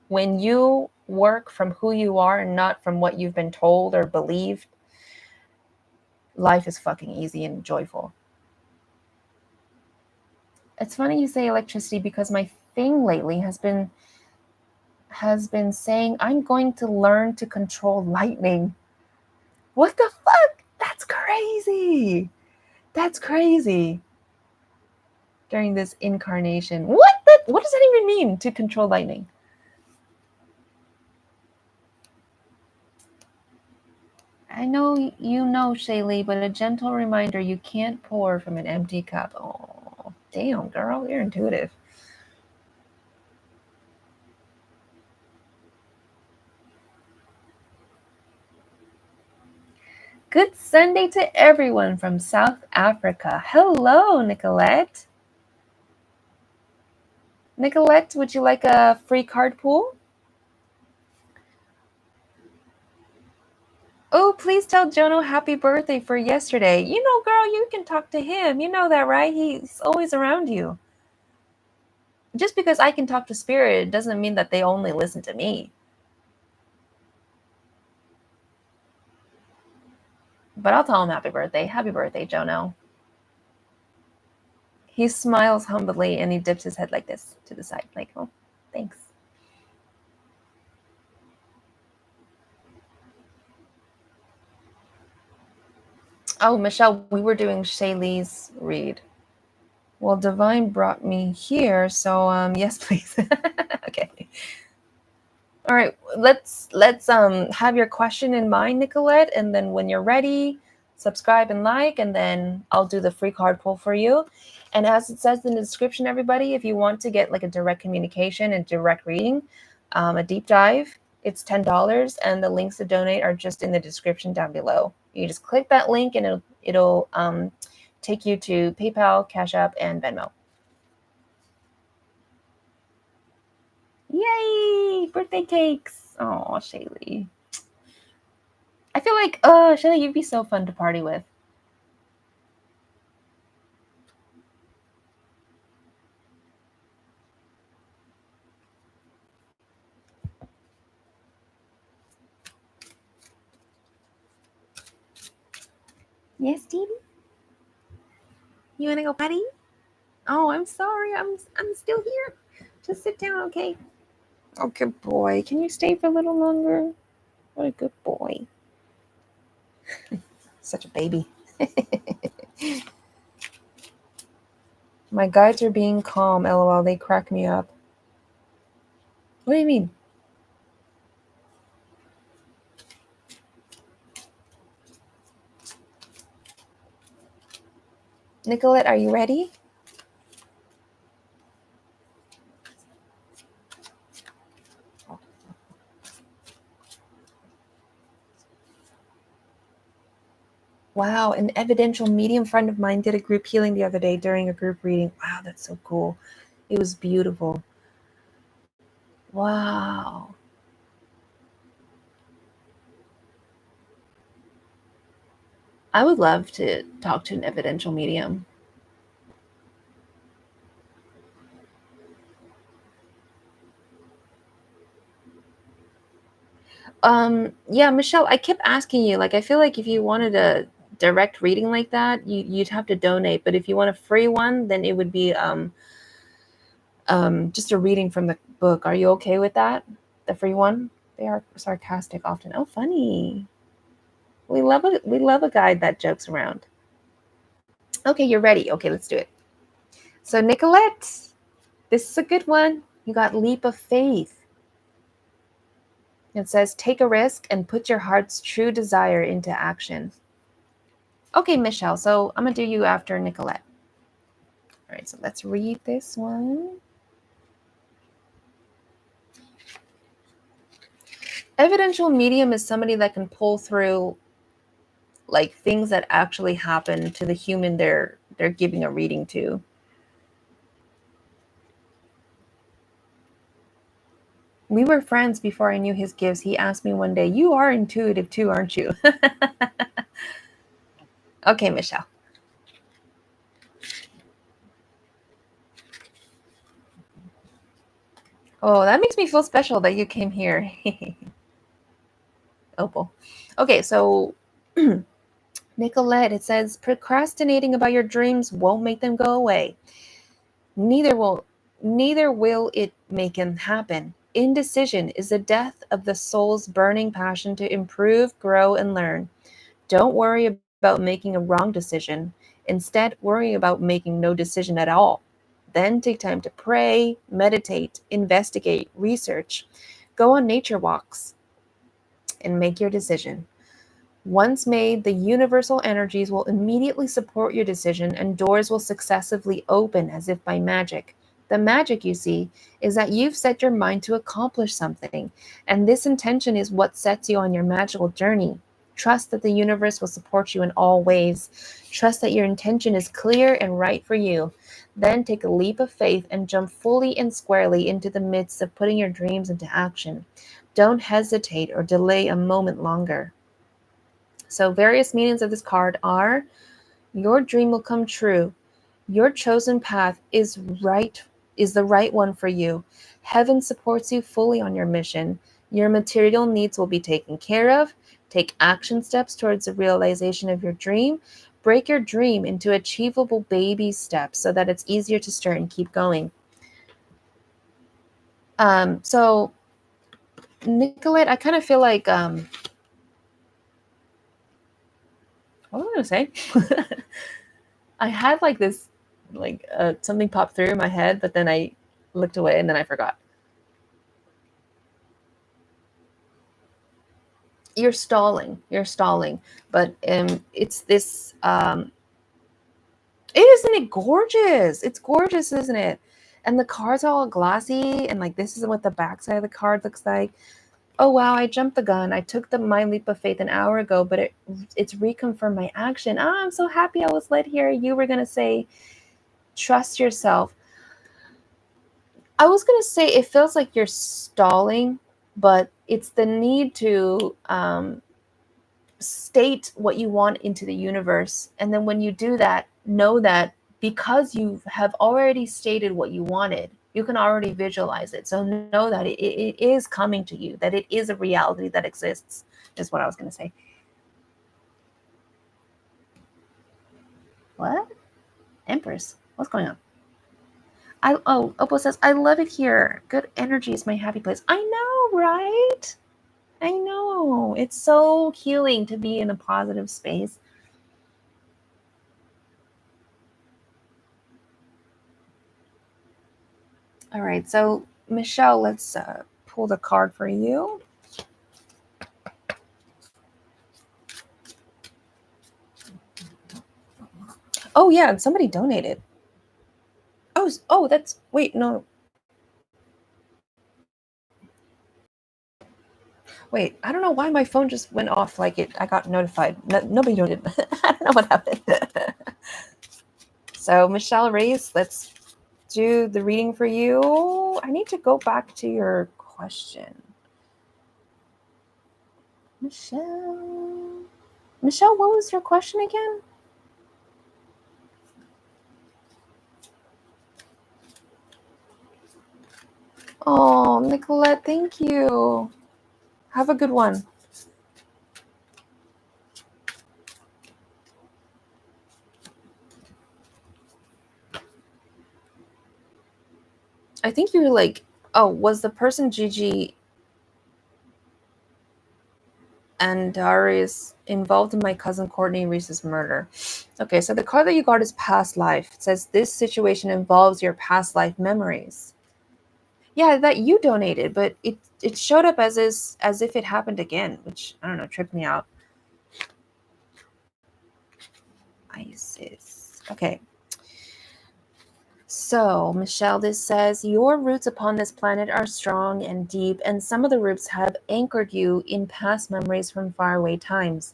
When you work from who you are and not from what you've been told or believed, life is fucking easy and joyful. It's funny you say electricity, because my thing lately has been saying I'm going to learn to control lightning. What the fuck? That's crazy. That's crazy. During this incarnation. What does that even mean, to control lightning? I know you know, Shaylee, but a gentle reminder, you can't pour from an empty cup. Oh, damn, girl, you're intuitive. Good Sunday to everyone from South Africa. Hello, Nicolette. Nicolette, would you like a free card pool? Oh, please tell Jono happy birthday for yesterday. You know, girl, you can talk to him. You know that, right? He's always around you. Just because I can talk to spirit doesn't mean that they only listen to me. But I'll tell him happy birthday. Happy birthday, Jono. He smiles humbly and he dips his head like this to the side, like, oh, thanks. Oh, Michelle, we were doing Shaylee's read. Well, Divine brought me here, so yes, please. Okay. All right, let's have your question in mind, Nicolette, and then when you're ready, subscribe and like, and then I'll do the free card pull for you. And as it says in the description, everybody, if you want to get like a direct communication and direct reading, a deep dive, it's $10, and the links to donate are just in the description down below. You just click that link, and it'll take you to PayPal, Cash App, and Venmo. Yay! Birthday cakes! Oh, Shaylee. I feel like, Shaylee, you'd be so fun to party with. Yes, Stevie? You wanna go potty? Oh, I'm sorry. I'm still here. Just sit down, okay? Oh, good boy. Can you stay for a little longer? What a good boy. Such a baby. My guides are being calm, lol. They crack me up. What do you mean? Nicolette, are you ready? Wow, an evidential medium friend of mine did a group healing the other day during a group reading. Wow, that's so cool. It was beautiful. Wow. I would love to talk to an evidential medium. Yeah, Michelle, I kept asking you, like, I feel like if you wanted a direct reading like that, you'd have to donate. But if you want a free one, then it would be just a reading from the book. Are you okay with that? The free one? They are sarcastic often. Oh, funny. We love a guide that jokes around. Okay, you're ready. Okay, let's do it. So Nicolette, this is a good one. You got leap of faith. It says take a risk and put your heart's true desire into action. Okay, Michelle. So I'm gonna do you after Nicolette. All right, so let's read this one. Evidential medium is somebody that can pull through like things that actually happen to the human they're giving a reading to. We were friends before I knew his gifts. He asked me one day, "You are intuitive too, aren't you?" Okay, Michelle. Oh, that makes me feel special that you came here. Opal. Okay, so Nicolette, it says procrastinating about your dreams won't make them go away. Neither will it make them happen. Indecision is the death of the soul's burning passion to improve, grow, and learn. Don't worry about making a wrong decision. Instead, worry about making no decision at all. Then take time to pray, meditate, investigate, research. Go on nature walks and make your decision. Once made, the universal energies will immediately support your decision and doors will successively open as if by magic. The magic, you see, is that you've set your mind to accomplish something, and this intention is what sets you on your magical journey. Trust that the universe will support you in all ways. Trust that your intention is clear and right for you. Then take a leap of faith and jump fully and squarely into the midst of putting your dreams into action. Don't hesitate or delay a moment longer. So various meanings of this card are your dream will come true. Your chosen path is the right one for you. Heaven supports you fully on your mission. Your material needs will be taken care of. Take action steps towards the realization of your dream. Break your dream into achievable baby steps so that it's easier to start and keep going. So Nicolette, I kind of feel like what was I gonna say? I had like this, like something popped through my head, but then I looked away and then I forgot. You're stalling, but it's this. Isn't it gorgeous? It's gorgeous, isn't it? And the card's all glossy, and like this is what the backside of the card looks like. Oh wow, I jumped the gun. I took my leap of faith an hour ago, but it's reconfirmed my action. I'm so happy I was led here. You were gonna say, trust yourself. I was going to say it feels like you're stalling, but it's the need to state what you want into the universe. And then when you do that, know that because you have already stated what you wanted, you can already visualize it. So know that it is coming to you, that it is a reality that exists, is what I was going to say. What? Empress, what's going on? Opal says, I love it here. Good energy is my happy place. I know, right? I know. It's so healing to be in a positive space. All right. So, Michelle, let's pull the card for you. Oh, yeah. Somebody donated. Oh, that's. Wait, no. Wait, I don't know why my phone just went off like it. I got notified. Nobody donated. I don't know what happened. So, Michelle Reyes, let's do the reading for you. I need to go back to your question. Michelle, what was your question again? Oh, Nicolette, thank you. Have a good one. I think you're like, oh, was the person Gigi and Darius involved in my cousin Courtney Reese's murder? Okay, so the card that you got is past life. It says this situation involves your past life memories. Yeah, that you donated, but it showed up as if it happened again, which I don't know, tripped me out. Isis. Okay. So, Michelle, this says, your roots upon this planet are strong and deep, and some of the roots have anchored you in past memories from faraway times.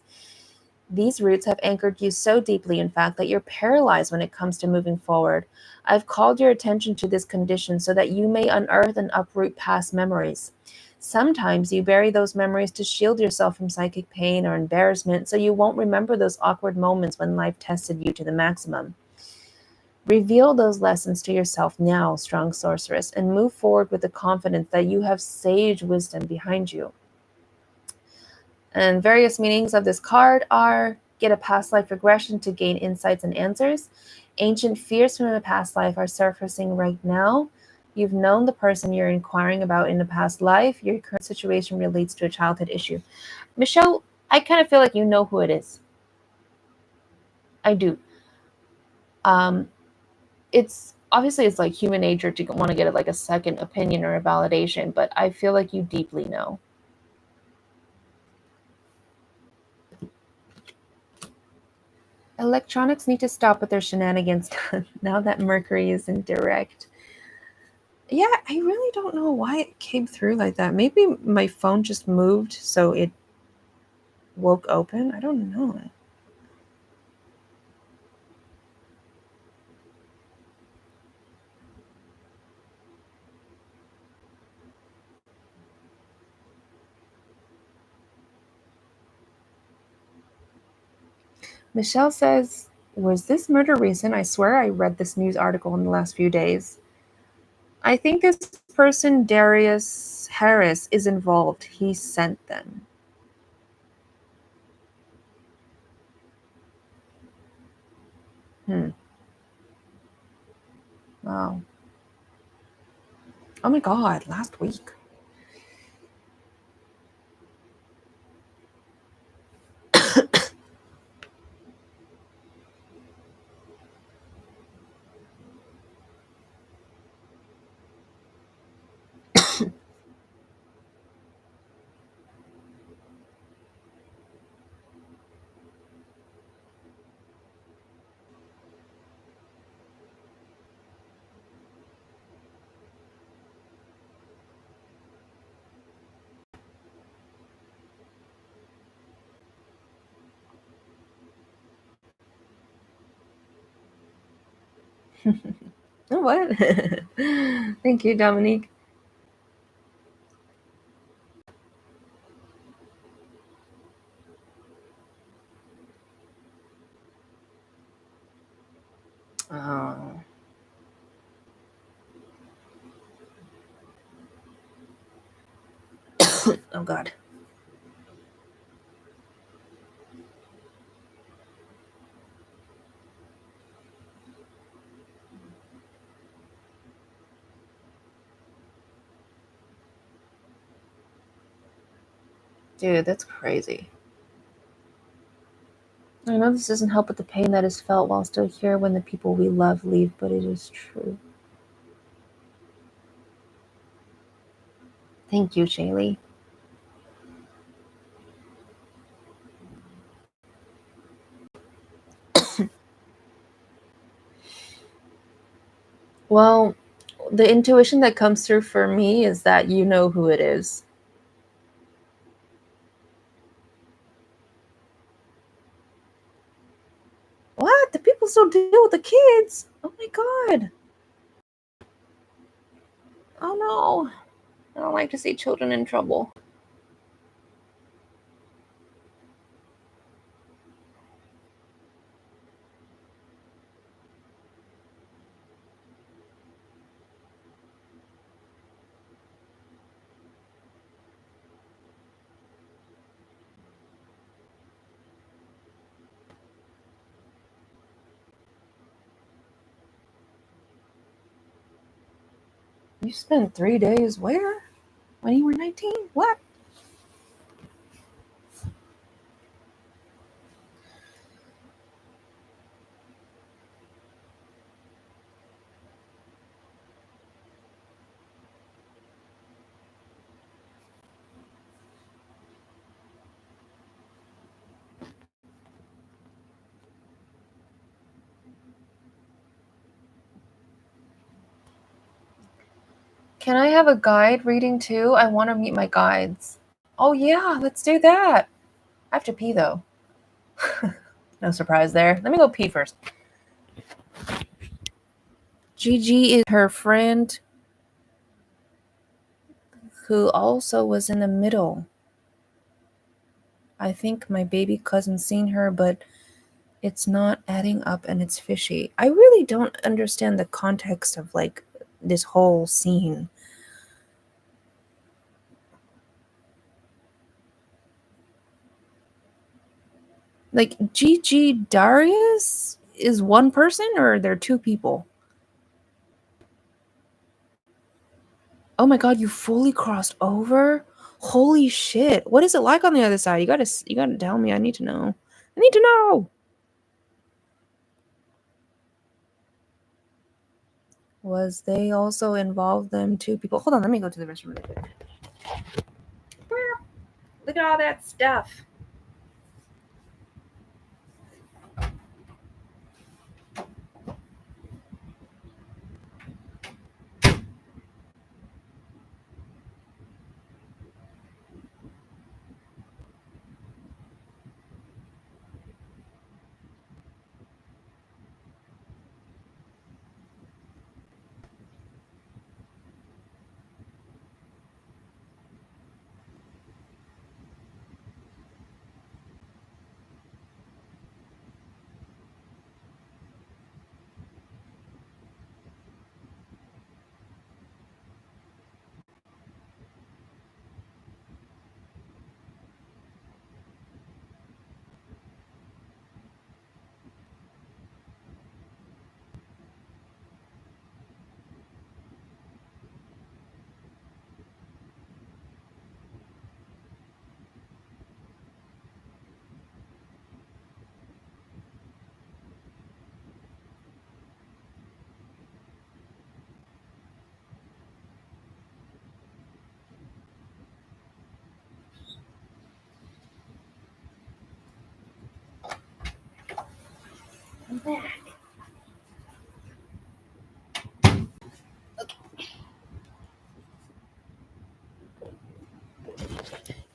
These roots have anchored you so deeply, in fact, that you're paralyzed when it comes to moving forward. I've called your attention to this condition so that you may unearth and uproot past memories. Sometimes you bury those memories to shield yourself from psychic pain or embarrassment so you won't remember those awkward moments when life tested you to the maximum. Reveal those lessons to yourself now, strong sorceress, and move forward with the confidence that you have sage wisdom behind you. And various meanings of this card are get a past life regression to gain insights and answers. Ancient fears from a past life are surfacing right now. You've known the person you're inquiring about in a past life. Your current situation relates to a childhood issue. Michelle, I kind of feel like you know who it is. I do. Um, it's obviously it's like human nature to want to get like a second opinion or a validation, but I feel like you deeply know. Electronics need to stop with their shenanigans now that Mercury is in direct. Yeah, I really don't know why it came through like that. Maybe my phone just moved so it woke open. I don't know. Michelle says, was this murder recent? I swear I read this news article in the last few days. I think this person, Darius Harris, is involved. He sent them. Hmm. Wow. Oh my God, last week. Oh, what? Thank you, Dominique. Oh, oh God. Dude, that's crazy. I know this doesn't help with the pain that is felt while still here when the people we love leave, but it is true. Thank you, Shaylee. Well, the intuition that comes through for me is that you know who it is. What? The people still deal with the kids? Oh my God. Oh no. I don't like to see children in trouble. You spent 3 days where? When you were 19? What? Can I have a guide reading too? I want to meet my guides. Oh yeah, let's do that. I have to pee though. No surprise there. Let me go pee first. Gigi is her friend who also was in the middle. I think my baby cousin's seen her, but it's not adding up and it's fishy. I really don't understand the context of like this whole scene. Like Gigi Darius is one person or are there two people? Oh my god, you fully crossed over? Holy shit. What is it like on the other side? You gotta tell me. I need to know. I need to know. Was they also involved them two people? Hold on, let me go to the restroom really quick. Look at all that stuff. I'm back.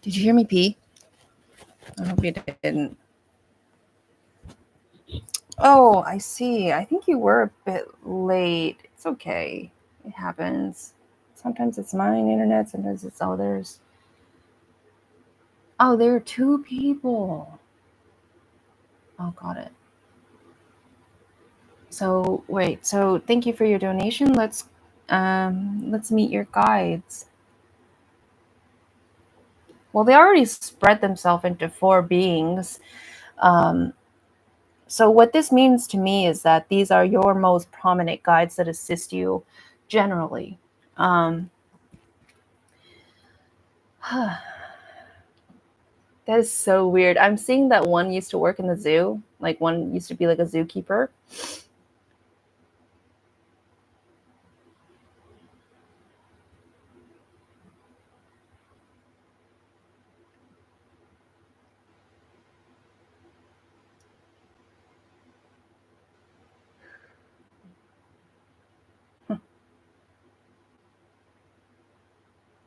Did you hear me pee? I hope you didn't. Oh, I see. I think you were a bit late. It's okay. It happens. Sometimes it's mine internet, sometimes it's others. Oh, there are two people. Oh, got it. So wait, so thank you for your donation. Let's meet your guides. Well, they already spread themselves into four beings. Um, so what this means to me is that these are your most prominent guides that assist you generally. Um, that is so weird. I'm seeing that one used to work in the zoo. Like one used to be like a zookeeper.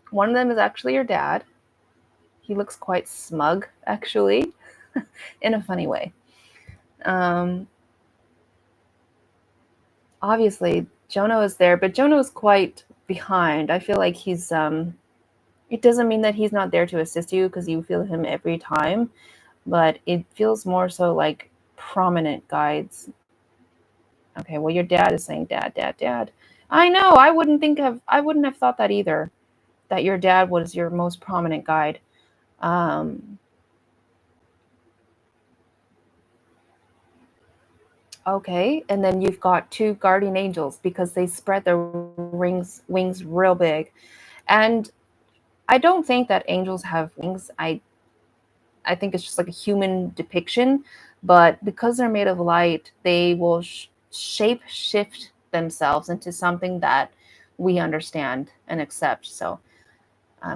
One of them is actually your dad. He looks quite smug, actually, in a funny way. Um, Obviously, Jono is there, but Jono is quite behind. I feel like it doesn't mean that he's not there to assist you because you feel him every time, but it feels more so like prominent guides. Okay, well, your dad is saying dad, dad, dad. I know. I wouldn't have thought that either, that your dad was your most prominent guide. Um, Okay, and then you've got two guardian angels because they spread their wings real big. And I don't think that angels have wings. I think it's just like a human depiction, but because they're made of light, they will shape shift themselves into something that we understand and accept. So,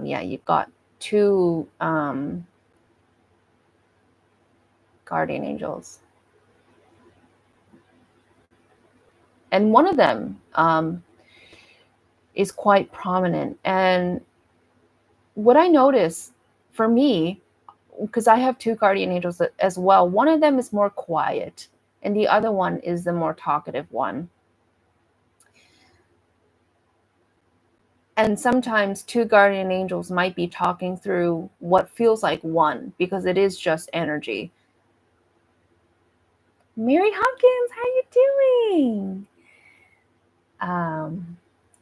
yeah, you've got two guardian angels, and one of them is quite prominent. And what I notice for me, because I have two guardian angels as well, one of them is more quiet, and the other one is the more talkative one. And sometimes two guardian angels might be talking through what feels like one because it is just energy. Mary Hopkins, how you doing?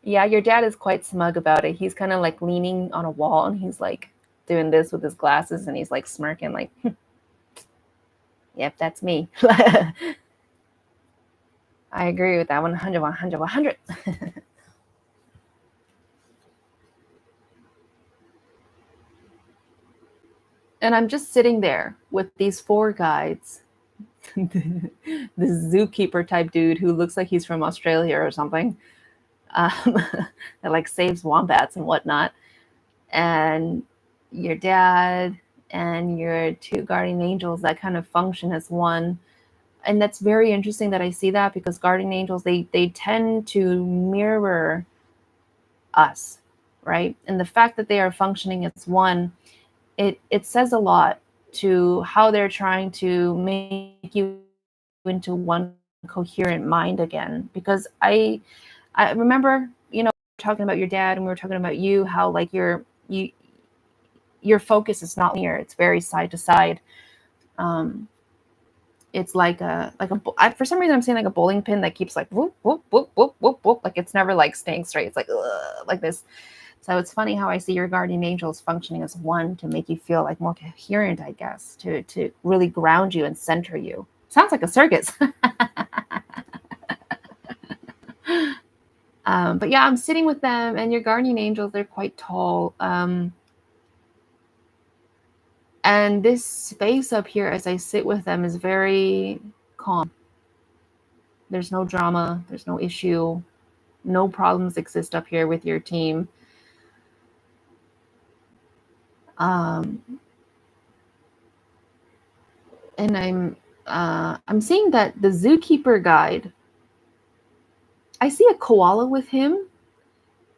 Yeah, your dad is quite smug about it. He's kind of like leaning on a wall and he's like doing this with his glasses and he's like smirking like, yep, that's me. I agree with that 100, 100, 100. And I'm just sitting there with these four guides. The zookeeper type dude who looks like he's from Australia or something, um, that like saves wombats and whatnot, and your dad and your two guardian angels that kind of function as one. And that's very interesting that I see that because guardian angels they tend to mirror us, right? And the fact that they are functioning as one, it says a lot to how they're trying to make you into one coherent mind again. Because I remember, talking about your dad and we were talking about you, how like your focus is not linear, it's very side to side. um it's for some reason I'm saying like a bowling pin that keeps like whoop whoop whoop whoop whoop whoop, like it's never like staying straight. It's like this. So it's funny how I see your guardian angels functioning as one to make you feel like more coherent, I guess, to really ground you and center you. Sounds like a circus. But yeah, I'm sitting with them, and your guardian angels, they're quite tall. And this space up here, as I sit with them, is very calm. There's no drama, there's no issue, no problems exist up here with your team. Um, and I'm seeing that the zookeeper guide, I see a koala with him.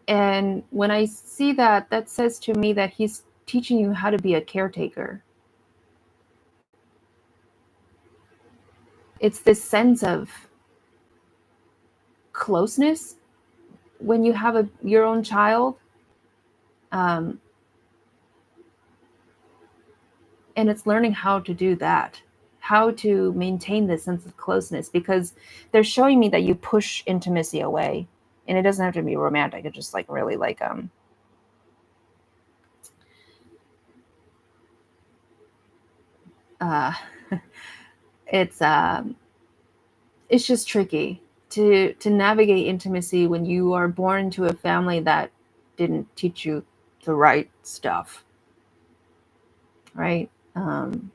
And when I see that, that says to me that he's teaching you how to be a caretaker. It's this sense of closeness when you have your own child. Um, and it's learning how to do that, how to maintain this sense of closeness, because they're showing me that you push intimacy away. And it doesn't have to be romantic. It's just like really like uh it's just tricky to navigate intimacy when you are born into a family that didn't teach you the right stuff, right?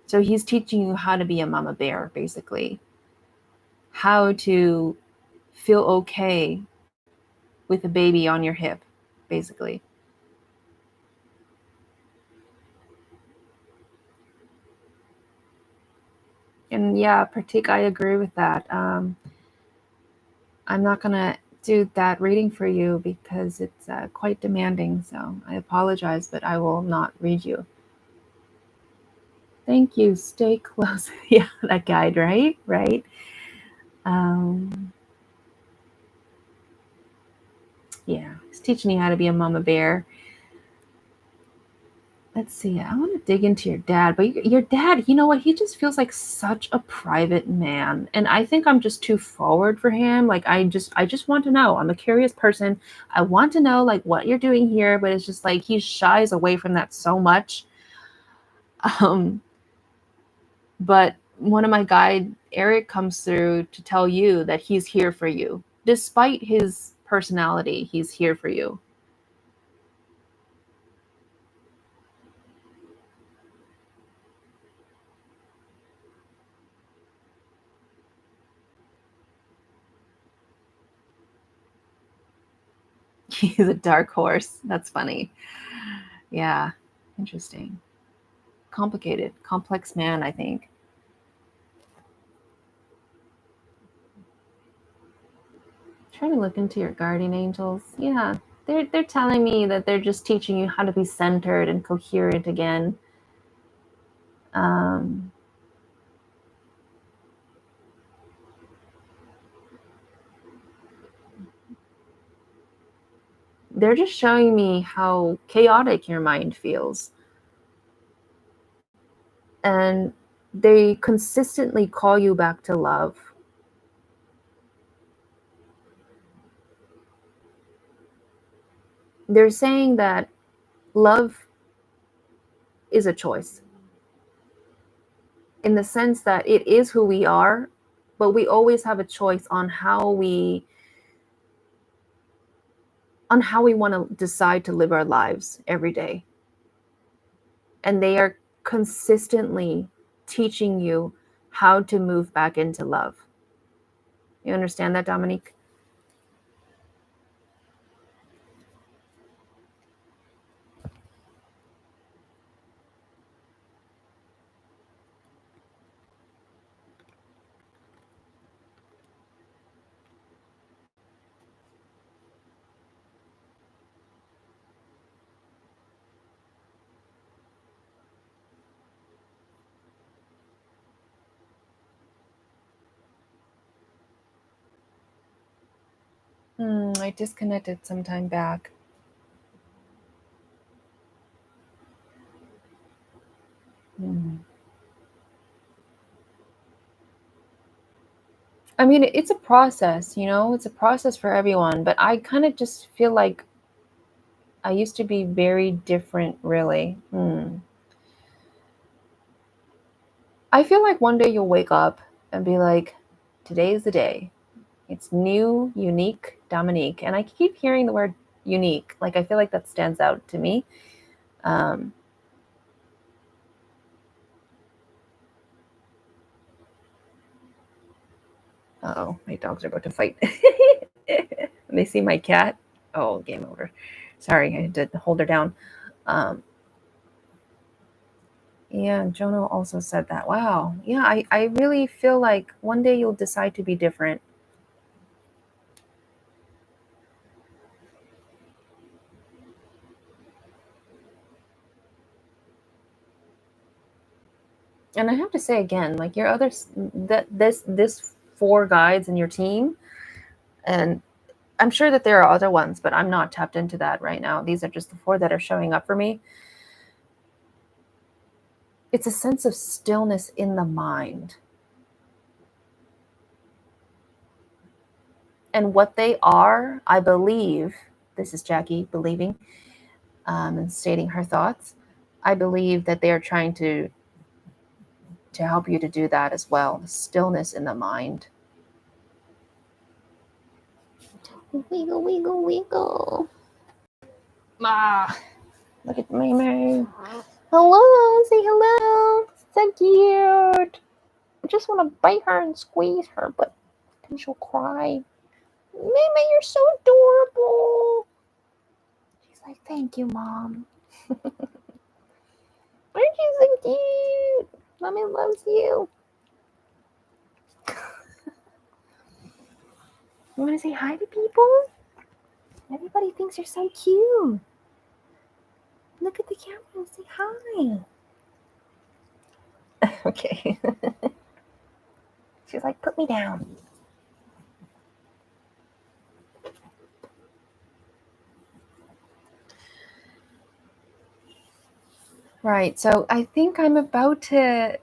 So he's teaching you how to be a mama bear, basically, how to feel okay with a baby on your hip, basically. And yeah, Pratik, I agree with that. I'm not gonna do that reading for you because it's quite demanding. So I apologize, but I will not read you. Thank you. Stay close. Yeah, that guide, right? Right. Um, yeah, he's teaching you how to be a mama bear. Let's see. I want to dig into your dad, but your dad, you know what? He just feels like such a private man, and I think I'm just too forward for him. Like I just want to know. I'm a curious person. I want to know like what you're doing here, but it's just like he shies away from that so much. Um, but one of my guide, Eric, comes through to tell you that he's here for you. Despite his personality, he's here for you. He's a dark horse. That's funny. Yeah, interesting. Complicated, complex man, I think. Trying to look into your guardian angels. Yeah, they're telling me that they're just teaching you how to be centered and coherent again. Um, they're just showing me how chaotic your mind feels. And they consistently call you back to love. They're saying that love is a choice in the sense that it is who we are, but we always have a choice on how we want to decide to live our lives every day. And they are consistently teaching you how to move back into love. You understand that, Dominique? I disconnected some time back. I mean, it's a process, it's a process for everyone, but I kind of just feel like I used to be very different, really. I feel like one day you'll wake up and be like, today is the day. It's new, unique Dominique. And I keep hearing the word unique. Like, I feel like that stands out to me. Um, oh, my dogs are about to fight. They see my cat. Oh, game over. Sorry, I had to hold her down. Um, yeah, Jono also said that. Wow. Yeah, I really feel like one day you'll decide to be different. And I have to say again, like your other that this four guides in your team, and I'm sure that there are other ones, but I'm not tapped into that right now. These are just the four that are showing up for me. It's a sense of stillness in the mind. And what they are, I believe, this is Jackie believing and stating her thoughts. I believe that they are trying to help you to do that as well. The stillness in the mind. Wiggle, wiggle, wiggle. Ah, look at Mimi. Hello, say hello. So cute. I just want to bite her and squeeze her, but then she'll cry. Mimi, you're so adorable. She's like, thank you, Mom. Aren't you so cute? Mommy loves you. You want to say hi to people? Everybody thinks you're so cute. Look at the camera and say hi. Okay. She's like, put me down. Right. So I think I'm about to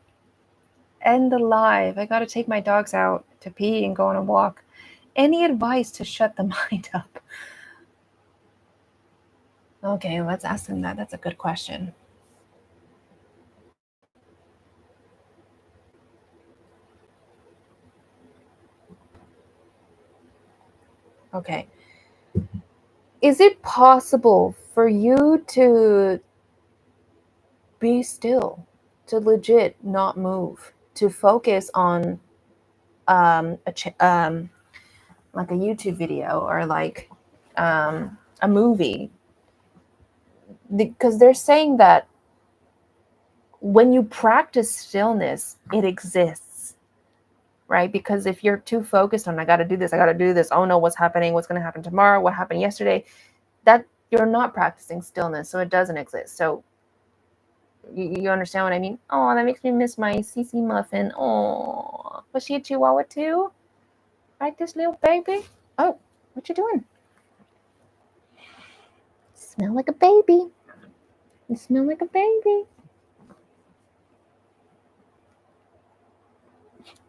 end the live. I got to take my dogs out to pee and go on a walk. Any advice to shut the mind up? Okay, let's ask them that. That's a good question. Okay. Is it possible for you to be still, to legit not move, to focus on like a YouTube video or like a movie? Because they're saying that when you practice stillness, it exists, right? Because if you're too focused on, I got to do this, oh no, what's happening? What's going to happen tomorrow? What happened yesterday? That you're not practicing stillness, so it doesn't exist. So you understand what I mean? Oh, that makes me miss my CC muffin. Oh, was she a chihuahua too? Right, this little baby? Oh, what you doing? Smell like a baby. You smell like a baby.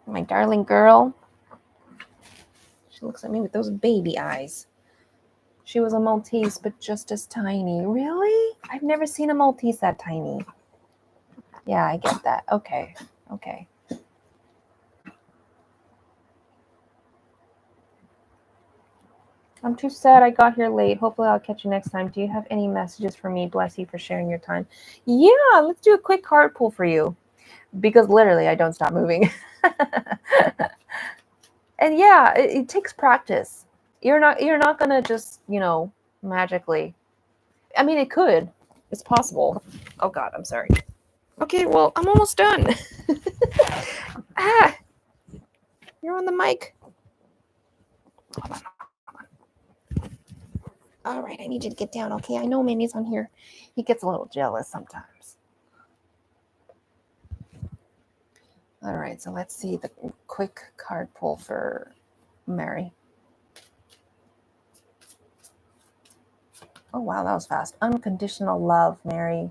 My darling girl. She looks at me with those baby eyes. She was a Maltese, but just as tiny. Really? I've never seen a Maltese that tiny. Yeah, I get that. Okay. I'm too sad I got here late. Hopefully I'll catch you next time. Do you have any messages for me? Bless you for sharing your time. Yeah, let's do a quick card pull for you. Because literally I don't stop moving. And yeah, it takes practice. You're not gonna just, magically. I mean, it could. It's possible. Oh God, I'm sorry. Okay, well, I'm almost done. Ah, you're on the mic. Hold on. All right, I need you to get down, okay? I know Mimi's on here. He gets a little jealous sometimes. All right, so let's see the quick card pull for Mary. Oh, wow, that was fast. Unconditional love, Mary.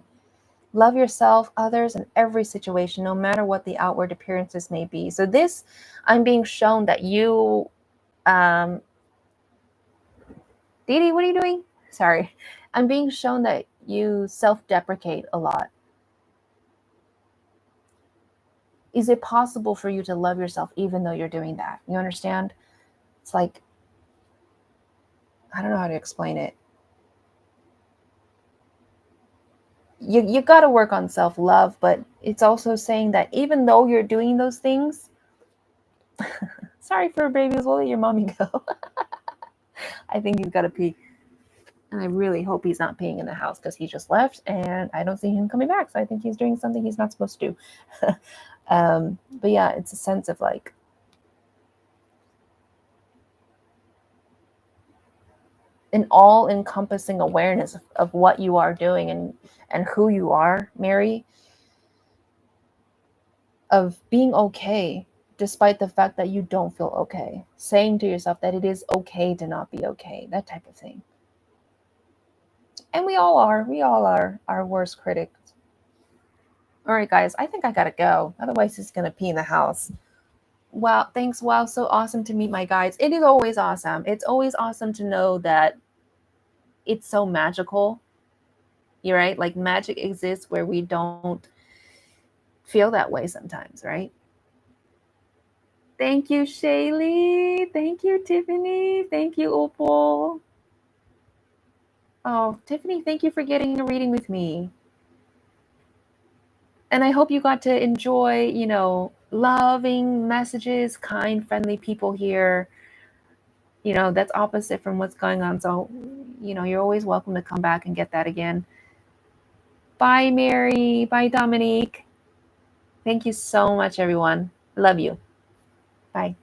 Love yourself, others, and every situation, no matter what the outward appearances may be. So this, I'm being shown that you, Didi, what are you doing? Sorry. I'm being shown that you self-deprecate a lot. Is it possible for you to love yourself even though you're doing that? You understand? It's like, I don't know how to explain it. You got to work on self-love, but it's also saying that even though you're doing those things, sorry for babies, we'll let your mommy go. I think he's got to pee. And I really hope he's not peeing in the house because he just left and I don't see him coming back. So I think he's doing something he's not supposed to do. But yeah, it's a sense of like, an all-encompassing awareness of what you are doing and who you are, Mary, of being okay despite the fact that you don't feel okay, saying to yourself that it is okay to not be okay, that type of thing. And we all are our worst critics. All right, guys, I think I gotta go. Otherwise, he's gonna pee in the house. Wow, thanks. Wow, so awesome to meet my guides. It is always awesome. It's always awesome to know that it's so magical. You're right. Like magic exists where we don't feel that way sometimes, right? Thank you, Shaylee. Thank you, Tiffany. Thank you, Opal. Oh, Tiffany, thank you for getting a reading with me. And I hope you got to enjoy, loving messages, kind, friendly people here. That's opposite from what's going on. So, you're always welcome to come back and get that again. Bye, Mary. Bye, Dominique. Thank you so much, everyone. Love you. Bye.